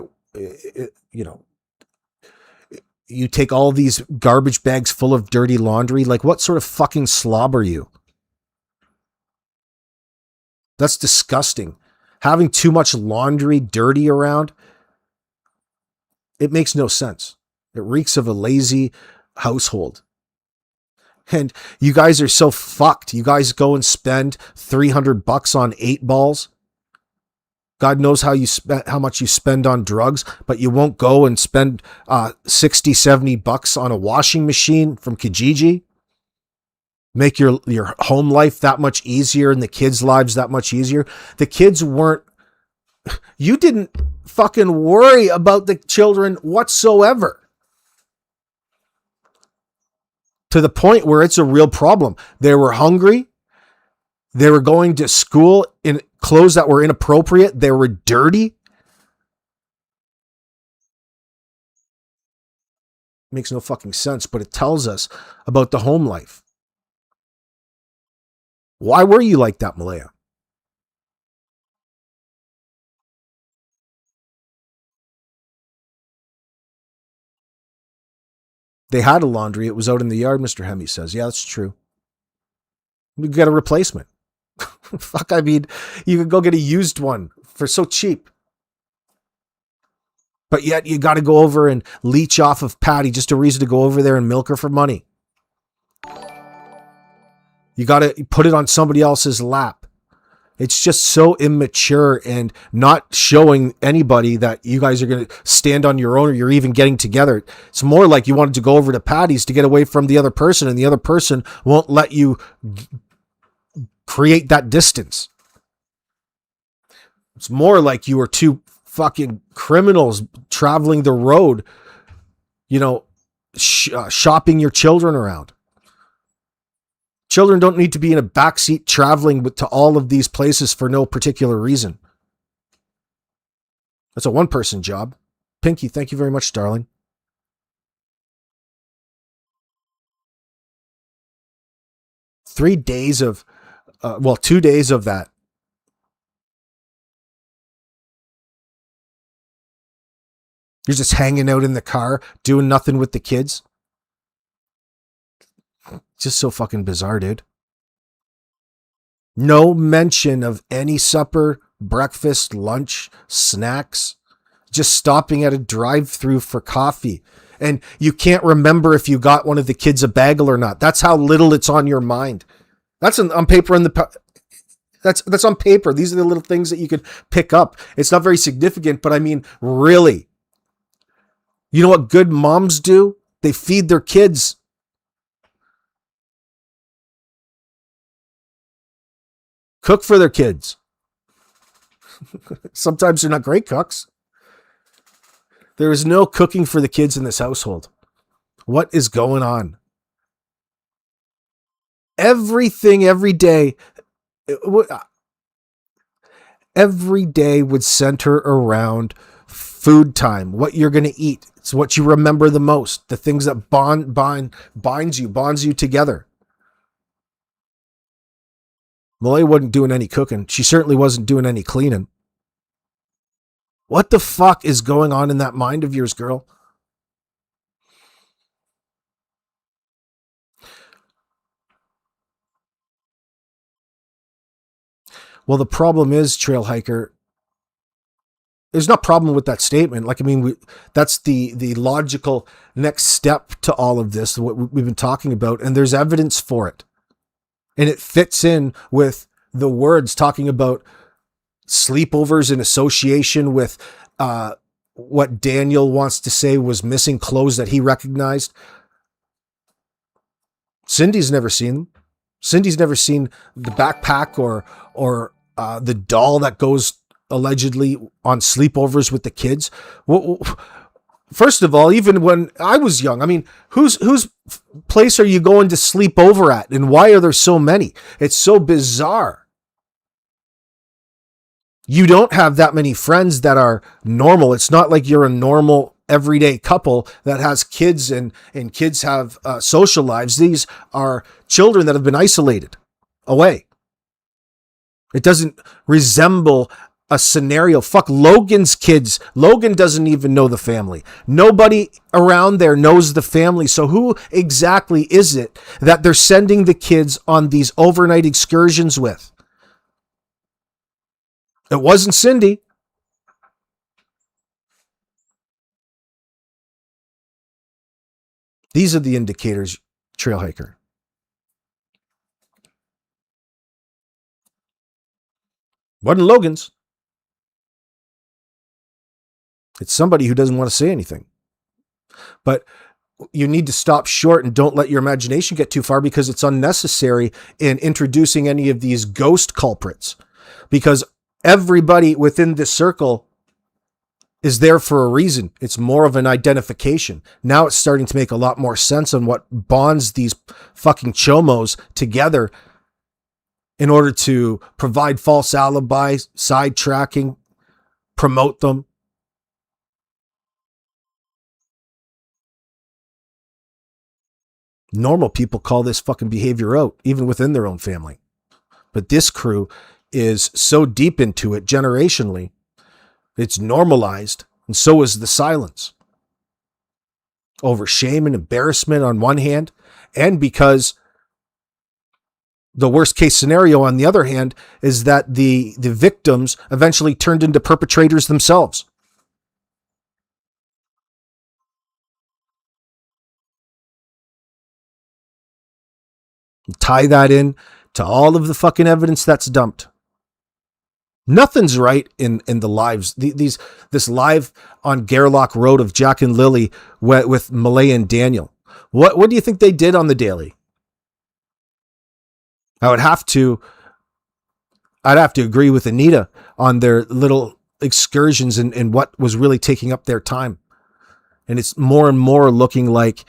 you take all these garbage bags full of dirty laundry. Like, what sort of fucking slob are you? That's disgusting. Having too much laundry dirty around, it makes no sense. It reeks of a lazy household. And you guys are so fucked. You guys go and spend $300 on 8 balls. God knows how much you spend on drugs, but you won't go and spend $60-$70 on a washing machine from Kijiji. Make your home life that much easier and the kids' lives that much easier. The kids you didn't fucking worry about the children whatsoever. To the point where it's a real problem. They were hungry. They were going to school in clothes that were inappropriate. They were dirty. Makes no fucking sense, but it tells us about the home life. Why were you like that, Malaya? They had a laundry. It was out in the yard, Mr. Hemi says. Yeah, that's true. We got a replacement. Fuck, I mean, you could go get a used one for so cheap. But yet you got to go over and leech off of Patty, just a reason to go over there and milk her for money. You got to put it on somebody else's lap. It's just so immature and not showing anybody that you guys are going to stand on your own or you're even getting together. It's more like you wanted to go over to Patty's to get away from the other person, and the other person won't let you create that distance. It's more like you were two fucking criminals traveling the road, shopping your children around. Children don't need to be in a backseat traveling to all of these places for no particular reason. That's a one-person job. Pinky, thank you very much, darling. Two days of that. You're just hanging out in the car, doing nothing with the kids. Just so fucking bizarre, dude. No mention of any supper, breakfast, lunch, snacks. Just stopping at a drive-thru for coffee. And you can't remember if you got one of the kids a bagel or not. That's how little it's on your mind. That's on paper that's on paper. These are the little things that you could pick up. It's not very significant, but I mean, really. You know what good moms do? They feed their kids. Cook for their kids. Sometimes they're not great cooks. There is no cooking for the kids in this household. What is going on? Everything, every day would center around food time, what you're going to eat. It's what you remember the most, the things that bonds you together. Malaya wasn't doing any cooking. She certainly wasn't doing any cleaning. What the fuck is going on in that mind of yours, girl? Well, the problem is, Trail Hiker, there's no problem with that statement. Like, I mean, that's the logical next step to all of this, what we've been talking about, and there's evidence for it. And it fits in with the words talking about sleepovers in association with what Daniel wants to say was missing clothes that he recognized. Cindy's never seen them. Cindy's never seen the backpack or the doll that goes allegedly on sleepovers with the kids. Well, first of all, even when I was young, I mean, whose place are you going to sleep over at? And why are there so many? It's so bizarre. You don't have that many friends that are normal. It's not like you're a normal everyday couple that has kids and kids have social lives. These are children that have been isolated away. It doesn't resemble a scenario. Fuck Logan's kids. Logan doesn't even know the family. Nobody around there knows the family. So who exactly is it that they're sending the kids on these overnight excursions with? It wasn't Cindy. These are the indicators, Trail Hiker. Wasn't Logan's. It's somebody who doesn't want to say anything. But you need to stop short and don't let your imagination get too far, because it's unnecessary in introducing any of these ghost culprits, because everybody within this circle is there for a reason. It's more of an identification. Now it's starting to make a lot more sense on what bonds these fucking chomos together in order to provide false alibis, sidetracking, promote them. Normal people call this fucking behavior out, even within their own family. But this crew is so deep into it generationally, it's normalized, and so is the silence. Over shame and embarrassment on one hand, and because the worst case scenario on the other hand is that the victims eventually turned into perpetrators themselves. Tie that in to all of the fucking evidence that's dumped. Nothing's right in the lives. This live on Gairloch Road of Jack and Lily with Malaya and Daniel. What do you think they did on the daily? I'd have to agree with Anita on their little excursions and what was really taking up their time. And it's more and more looking like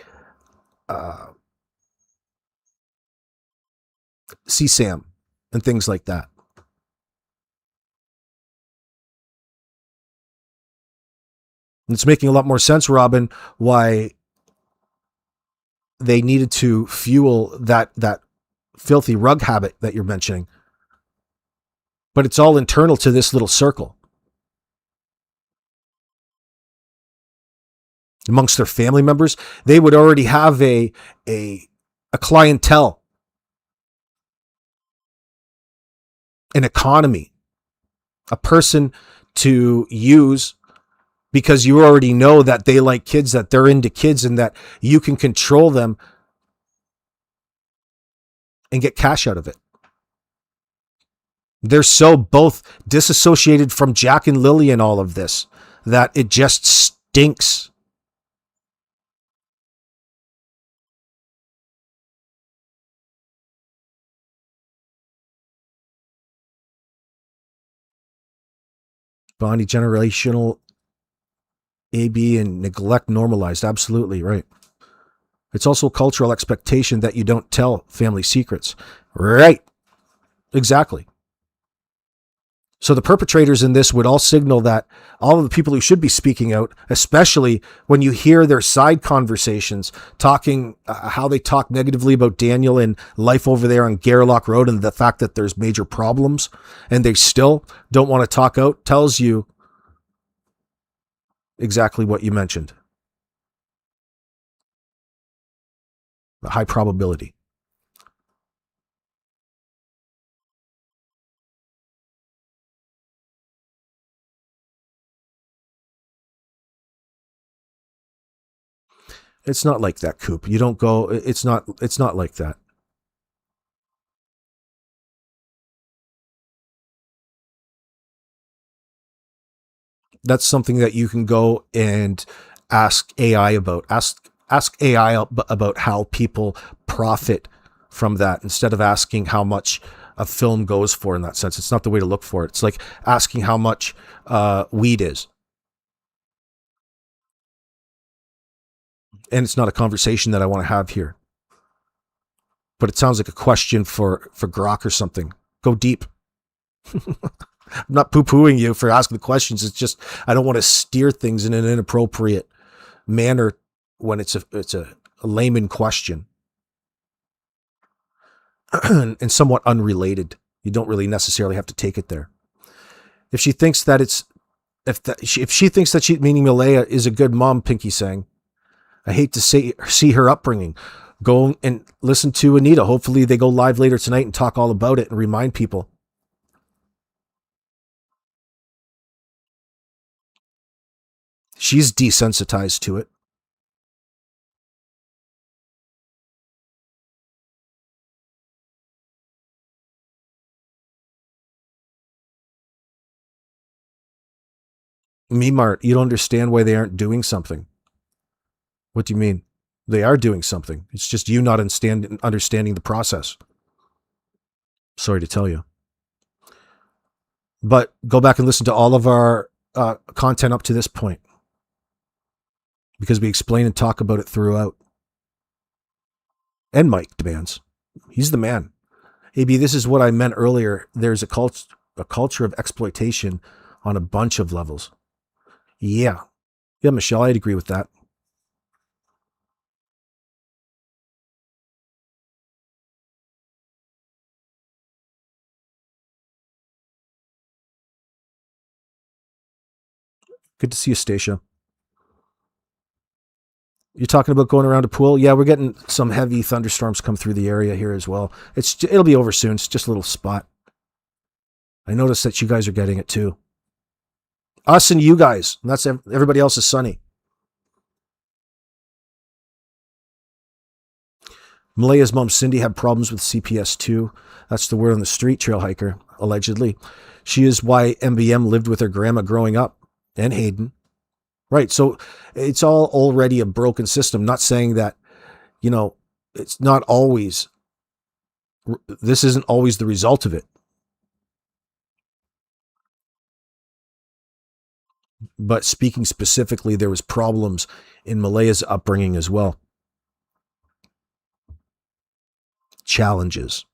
CSAM and things like that. And it's making a lot more sense, Robin, why they needed to fuel that filthy rug habit that you're mentioning. But it's all internal to this little circle. Amongst their family members, they would already have a clientele, an economy, a person to use because you already know that they like kids, that they're into kids, and that you can control them and get cash out of it. They're so both disassociated from Jack and Lily and all of this that it just stinks. Bonnie, generational AB and neglect normalized. Absolutely right. It's also a cultural expectation that you don't tell family secrets. Right. Exactly. So the perpetrators in this would all signal that all of the people who should be speaking out, especially when you hear their side conversations talking how they talk negatively about Daniel and life over there on Gairloch Road and the fact that there's major problems and they still don't want to talk out, tells you exactly what you mentioned. A high probability. It's not like that, Coop. You don't go, it's not like that. That's something that you can go and ask AI about. Ask AI about how people profit from that instead of asking how much a film goes for in that sense. It's not the way to look for it. It's like asking how much weed is. And it's not a conversation that I want to have here. But it sounds like a question for Grok or something. Go deep. I'm not poo-pooing you for asking the questions. It's just I don't want to steer things in an inappropriate manner when it's a layman question and somewhat unrelated. You don't really necessarily have to take it there. If she thinks that if she thinks that she, meaning Malaya, is a good mom, Pinky saying, I hate to see her upbringing. Go and listen to Anita. Hopefully they go live later tonight and talk all about it and remind people. She's desensitized to it. Mart, you don't understand why they aren't doing something. What do you mean? They are doing something. It's just you not understanding the process. Sorry to tell you. But go back and listen to all of our content up to this point, because we explain and talk about it throughout. And Mike demands. He's the man. AB, this is what I meant earlier. There's a culture of exploitation on a bunch of levels. Yeah. Yeah, Michelle, I'd agree with that. Good to see you, Stacia. You're talking about going around a pool? Yeah, we're getting some heavy thunderstorms come through the area here as well. It'll be over soon. It's just a little spot. I noticed that you guys are getting it too. Us and you guys. And that's everybody else is sunny. Maleyha's mom, Cindy, had problems with CPS too. That's the word on the street, trail hiker, allegedly. She is why MBM lived with her grandma growing up, and Hayden. Right, so it's all already a broken system. Not saying that, it's not always, this isn't always the result of it. But speaking specifically, there was problems in Maleyha's upbringing as well. Challenges.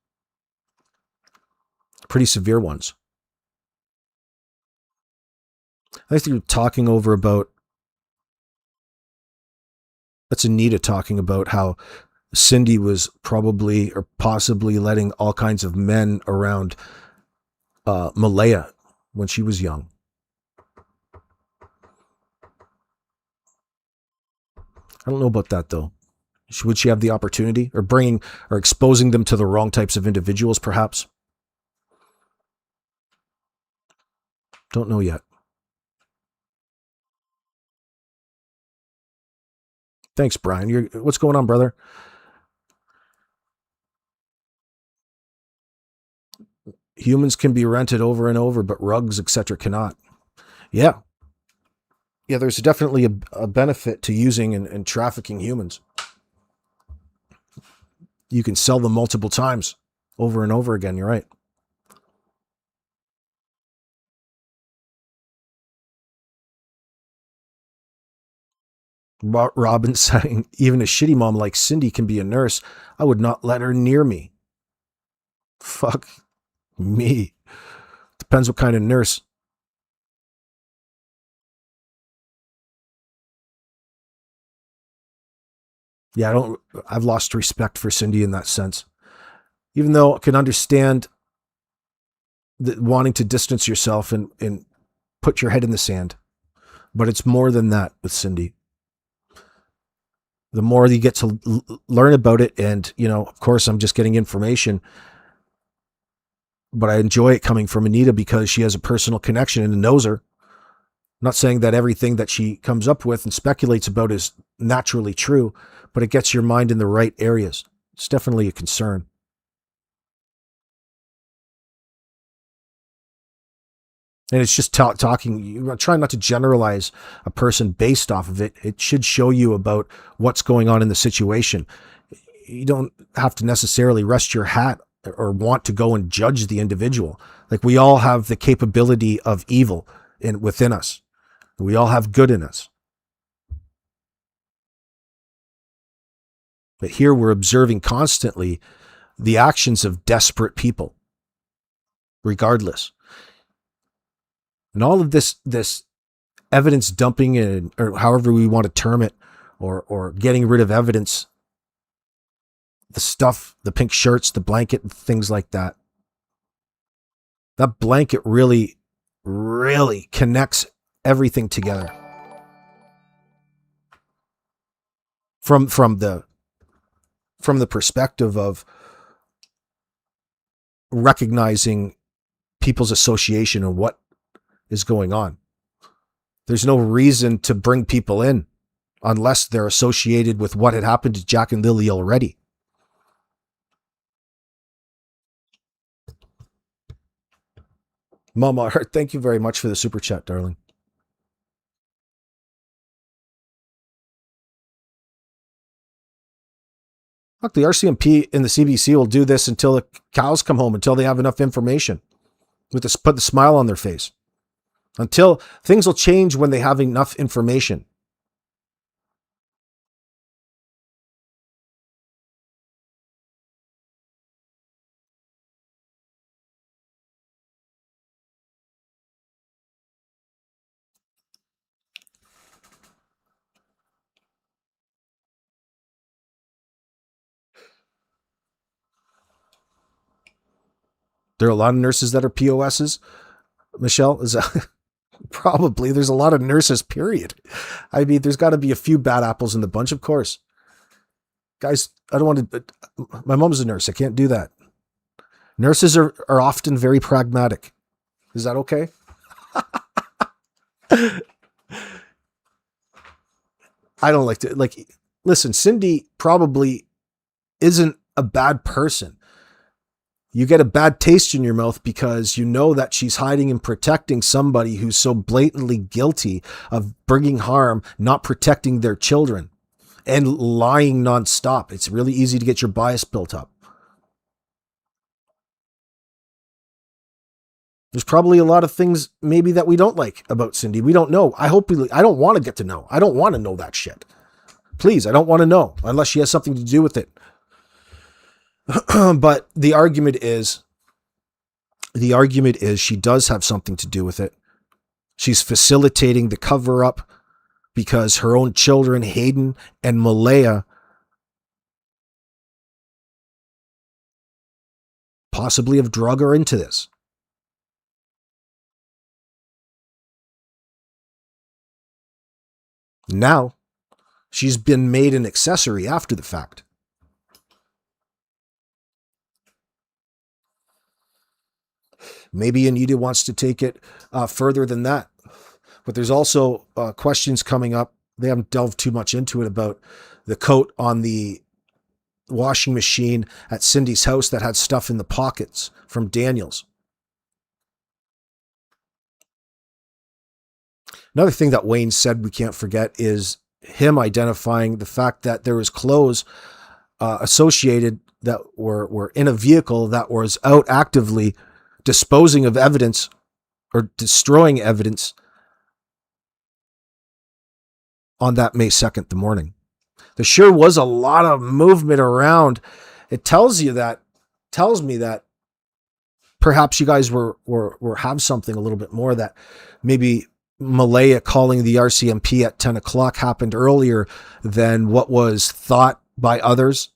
Pretty severe ones. I think you're talking over about, that's Anita talking about how Cindy was probably or possibly letting all kinds of men around Malaya when she was young. I don't know about that though. Would she have the opportunity or bringing or exposing them to the wrong types of individuals perhaps? Don't know yet. Thanks, Brian. What's going on, brother? Humans can be rented over and over, but rugs, etc. cannot. Yeah. Yeah, there's definitely a benefit to using and trafficking humans. You can sell them multiple times over and over again. You're right. Robin saying, even a shitty mom like Cindy can be a nurse. I would not let her near me. Fuck me. Depends what kind of nurse. Yeah, I've lost respect for Cindy in that sense. Even though I can understand wanting to distance yourself and put your head in the sand. But it's more than that with Cindy. The more you get to learn about it, and, of course, I'm just getting information, but I enjoy it coming from Anita because she has a personal connection and knows her. I'm not saying that everything that she comes up with and speculates about is naturally true, but it gets your mind in the right areas. It's definitely a concern. And it's just talking, you're trying not to generalize a person based off of it. It should show you about what's going on in the situation. You don't have to necessarily rest your hat or want to go and judge the individual. Like, we all have the capability of evil within us. We all have good in us. But here we're observing constantly the actions of desperate people, regardless. And all of this evidence dumping, or however we want to term it, or getting rid of evidence, the stuff, the pink shirts, the blanket, and things like that. That blanket really, really connects everything together. From the perspective of recognizing people's association and what is going on. There's no reason to bring people in unless they're associated with what had happened to Jack and Lily already. Mama, thank you very much for the super chat, darling. Look, the RCMP and the CBC will do this until the cows come home, until they have enough information. Put the smile on their face. Until things will change when they have enough information. There are a lot of nurses that are POSs. Michelle, is that Probably. There's a lot of nurses, period. I mean, there's got to be a few bad apples in the bunch, of course. Guys, I don't want to. My mom's a nurse. I can't do that. Nurses are often very pragmatic. Is that okay? I don't like to, listen, Cindy probably isn't a bad person. You get a bad taste in your mouth because you know that she's hiding and protecting somebody who's so blatantly guilty of bringing harm, not protecting their children, and lying nonstop. It's really easy to get your bias built up. There's probably a lot of things maybe that we don't like about Cindy. We don't know. I don't want to get to know. I don't want to know that shit. Please, I don't want to know unless she has something to do with it. But the argument is she does have something to do with it. She's facilitating the cover up because her own children, Hayden and Malaya, possibly have drug her into this. Now, she's been made an accessory after the fact. Maybe Anita wants to take it further than that. But there's also questions coming up. They haven't delved too much into it about the coat on the washing machine at Cindy's house that had stuff in the pockets from Daniel's. Another thing that Wayne said we can't forget is him identifying the fact that there was clothes associated that were in a vehicle that was out actively disposing of evidence or destroying evidence on that May 2nd, the morning. There sure was a lot of movement around. It tells me that perhaps you guys were have something a little bit more, that maybe Malaya calling the RCMP at 10 o'clock happened earlier than what was thought by others,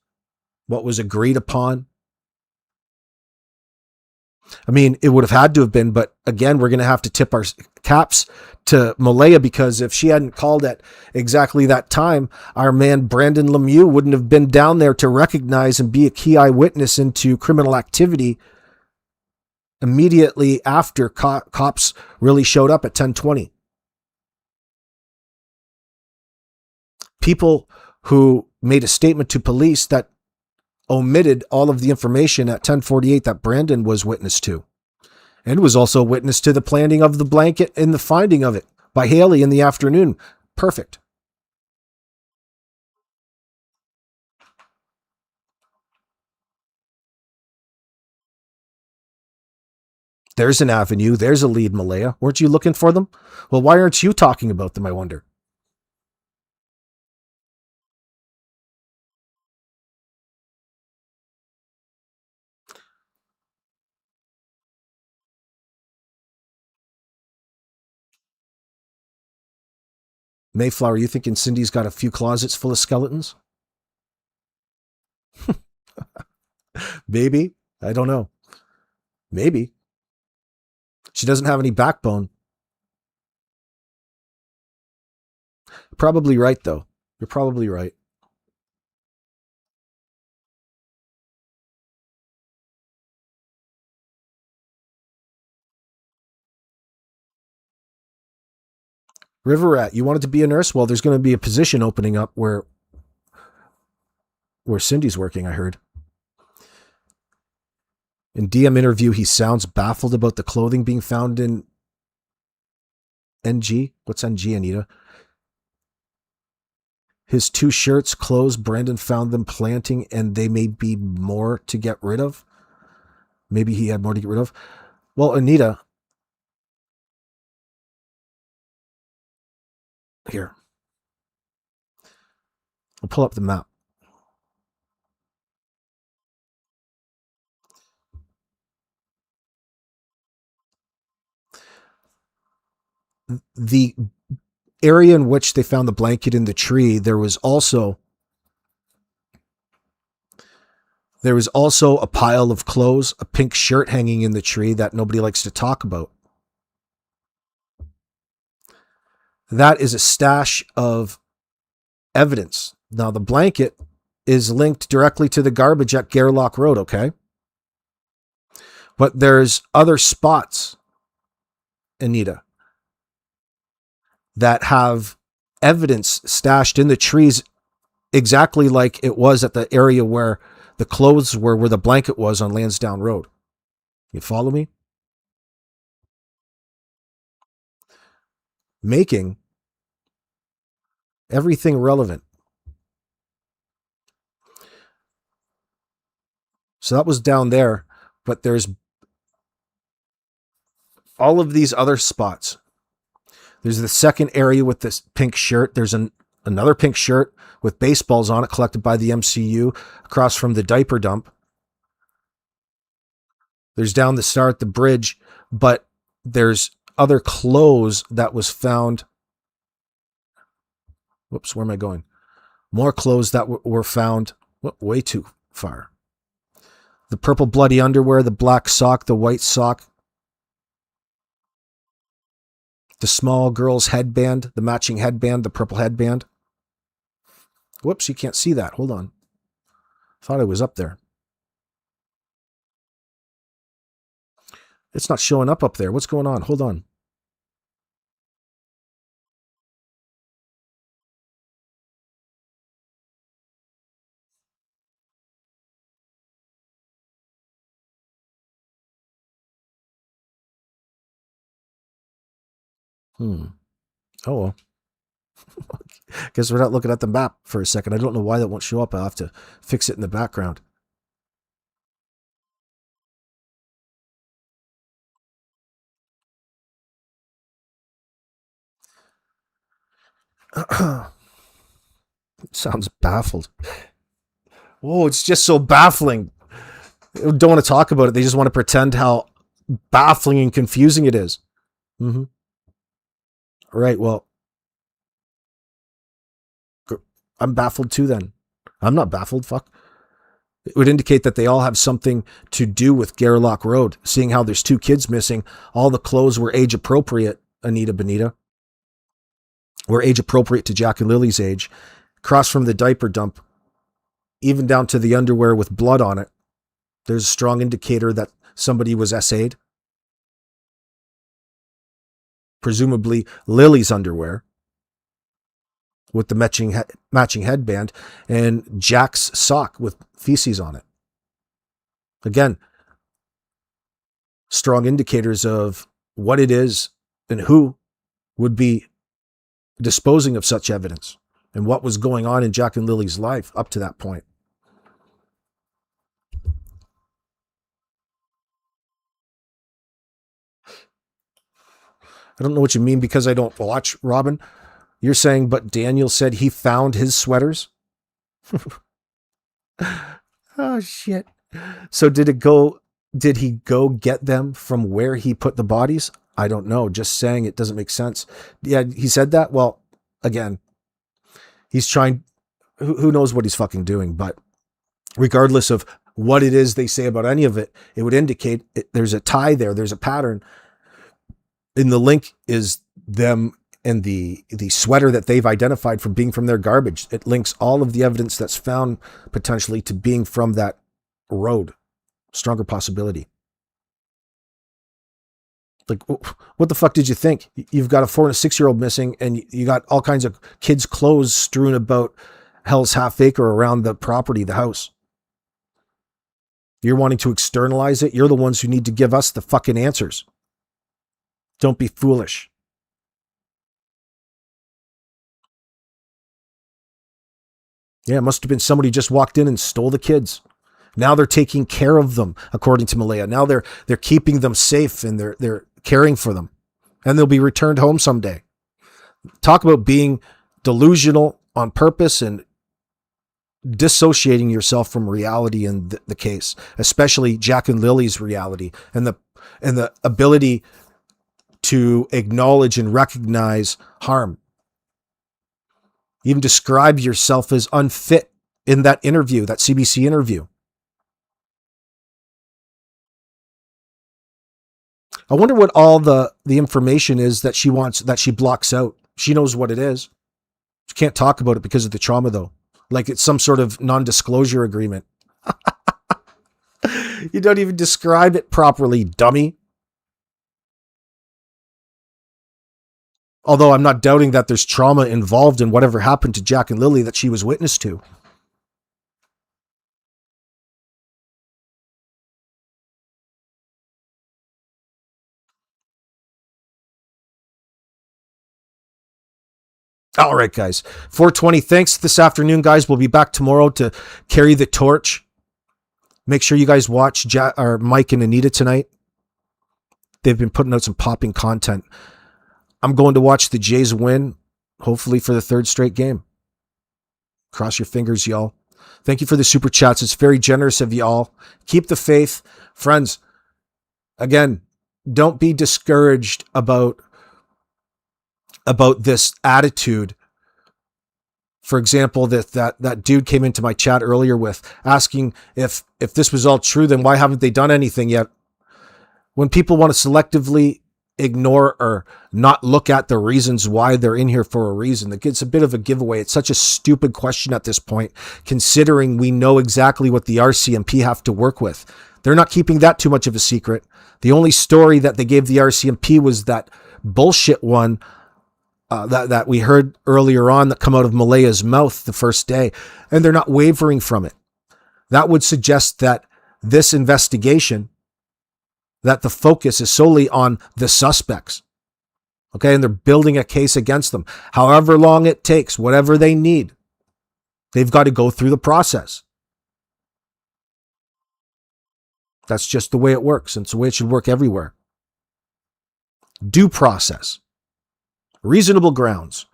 what was agreed upon. I mean, it would have had to have been, but again, we're going to have to tip our caps to Malaya, because if she hadn't called at exactly that time, our man Brandon Lemieux wouldn't have been down there to recognize and be a key eyewitness into criminal activity immediately after cops really showed up at 10:20. People who made a statement to police that omitted all of the information at 10:48 that Brandon was witness to, and was also witness to the planting of the blanket and the finding of it by Haley in the afternoon. Perfect. There's an avenue. There's a lead, Malaya. Weren't you looking for them? Well, why aren't you talking about them, I wonder? Mayflower, you thinking Cindy's got a few closets full of skeletons? Maybe. I don't know. Maybe. She doesn't have any backbone. Probably right, though. You're probably right. River Rat, you wanted to be a nurse? Well, there's going to be a position opening up where Cindy's working, I heard. In DM interview, he sounds baffled about the clothing being found in NG. What's NG, Anita? His 2 shirts, clothes, Brandon found them planting, and they may be more to get rid of. Maybe he had more to get rid of. Well, Anita, here. I'll pull up the map. The area in which they found the blanket in the tree, there was also a pile of clothes, a pink shirt hanging in the tree that nobody likes to talk about. that is a stash of evidence. Now, the blanket is linked directly to the garbage at Gairloch Road, okay? But there's other spots, Anita, that have evidence stashed in the trees exactly like it was at the area where the clothes were, where the blanket was on Lansdowne Road. You follow me? Making everything relevant. So that was down there, but there's all of these other spots. There's the second area with this pink shirt. There's another pink shirt with baseballs on it collected by the MCU across from the diaper dump. There's down the star at the bridge, but there's other clothes that was found. Whoops, where am I going? More clothes that were found way too far. The purple bloody underwear, the black sock, the white sock, the small girl's headband, the matching headband, the purple headband. Whoops, you can't see that. Hold on. Thought I was up there. It's not showing up there. What's going on? Hold on. Oh, well. Guess we're not looking at the map for a second. I don't know why that won't show up. I'll have to fix it in the background. Sounds baffled. Whoa, it's just so baffling. They don't want to talk about it. They just want to pretend how baffling and confusing it is. Mm-hmm. Right, well, I'm baffled too then. I'm not baffled, fuck. It would indicate that they all have something to do with Gairloch Road, seeing how there's 2 kids missing. All the clothes were age appropriate, Anita Bonita. Were age appropriate to Jack and Lily's age. Across from the diaper dump, even down to the underwear with blood on it, there's a strong indicator that somebody was SA'd. Presumably Lily's underwear with the matching headband, and Jack's sock with feces on it. Again, strong indicators of what it is and who would be disposing of such evidence and what was going on in Jack and Lily's life up to that point. I don't know what you mean because I don't watch, Robin. You're saying, but Daniel said he found his sweaters? Oh, shit. So did he go get them from where he put the bodies? I don't know. Just saying it doesn't make sense. Yeah, he said that. Well, again, he's trying, who knows what he's fucking doing, but regardless of what it is they say about any of it, it would indicate there's a tie there. There's a pattern. And the link is them and the sweater that they've identified from being from their garbage. It links all of the evidence that's found potentially to being from that road. Stronger possibility. Like, what the fuck did you think? You've got a 4 and a 6-year-old missing, and you got all kinds of kids' clothes strewn about Hell's Half Acre around the property, the house. You're wanting to externalize it. You're the ones who need to give us the fucking answers. Don't be foolish. Yeah, it must have been somebody just walked in and stole the kids. Now they're taking care of them, according to Malaya. Now they're keeping them safe and they're caring for them. And they'll be returned home someday. Talk about being delusional on purpose and dissociating yourself from reality in the case, especially Jack and Lily's reality and the ability to acknowledge and recognize harm. Even describe yourself as unfit in that interview, that CBC interview. I wonder what all the information is that she wants, that she blocks out. She knows what it is. She can't talk about it because of the trauma, though. Like it's some sort of non-disclosure agreement. You don't even describe it properly, dummy. Although I'm not doubting that there's trauma involved in whatever happened to Jack and Lily that she was witness to. All right, guys. 4:20. Thanks this afternoon, guys. We'll be back tomorrow to carry the torch. Make sure you guys watch Mike and Anita tonight. They've been putting out some popping content. I'm going to watch the Jays win, hopefully for the third straight game. Cross your fingers, y'all. Thank you for the super chats. It's very generous of y'all. Keep the faith. Friends, again, don't be discouraged about this attitude. For example, that dude came into my chat earlier with asking if this was all true, then why haven't they done anything yet? When people want to selectively ignore or not look at the reasons why they're in here for a reason, that gets a bit of a giveaway. It's such a stupid question at this point, considering we know exactly what the RCMP have to work with. They're not keeping that too much of a secret. The only story that they gave the RCMP was that bullshit one that we heard earlier on that come out of Maleyha's mouth the first day, and they're not wavering from it. That would suggest that this investigation, that the focus is solely on the suspects. Okay, and they're building a case against them. However long it takes, whatever they need, they've got to go through the process. That's just the way it works, and it's the way it should work everywhere. Due process. Reasonable grounds.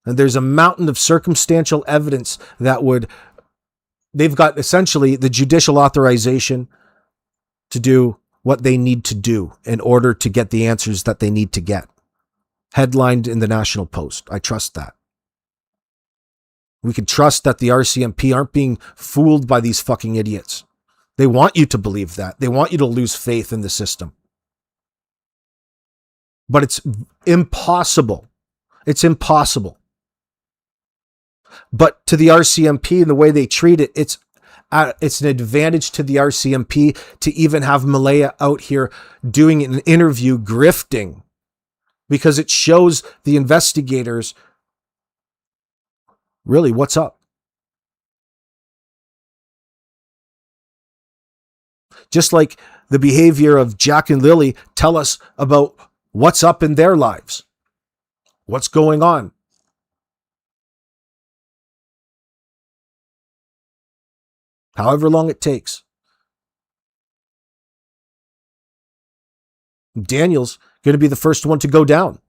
And there's a mountain of circumstantial evidence they've got essentially the judicial authorization to do what they need to do in order to get the answers that they need to get. Headlined in the National Post. I trust that. We can trust that the RCMP aren't being fooled by these fucking idiots. They want you to believe that. They want you to lose faith in the system. But it's impossible. It's impossible. But to the RCMP and the way they treat it, it's an advantage to the RCMP to even have Malaya out here doing an interview grifting, because it shows the investigators really what's up. Just like the behavior of Jack and Lily tell us about what's up in their lives. What's going on? However long it takes. Daniel's going to be the first one to go down.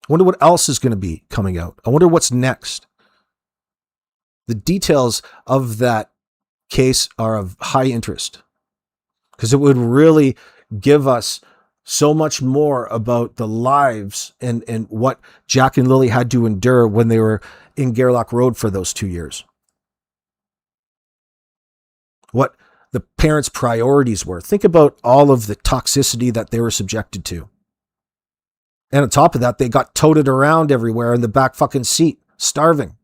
I wonder what else is going to be coming out. I wonder what's next. The details of that case are of high interest, because it would really give us so much more about the lives and what Jack and Lily had to endure when they were in Gairloch Road for those 2 years. What the parents' priorities were. Think about all of the toxicity that they were subjected to. And on top of that, they got toted around everywhere in the back fucking seat, starving.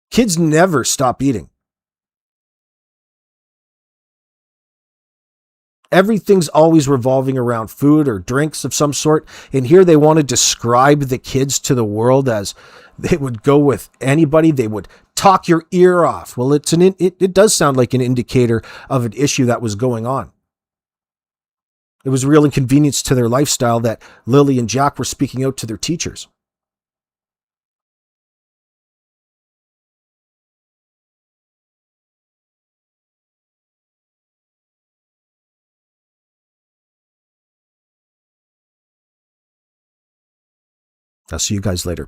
Kids never stop eating. Everything's always revolving around food or drinks of some sort. And here they want to describe the kids to the world as they would go with anybody. They would talk your ear off. Well, it does sound like an indicator of an issue that was going on. It was a real inconvenience to their lifestyle that Lily and Jack were speaking out to their teachers. I'll see you guys later. Peace.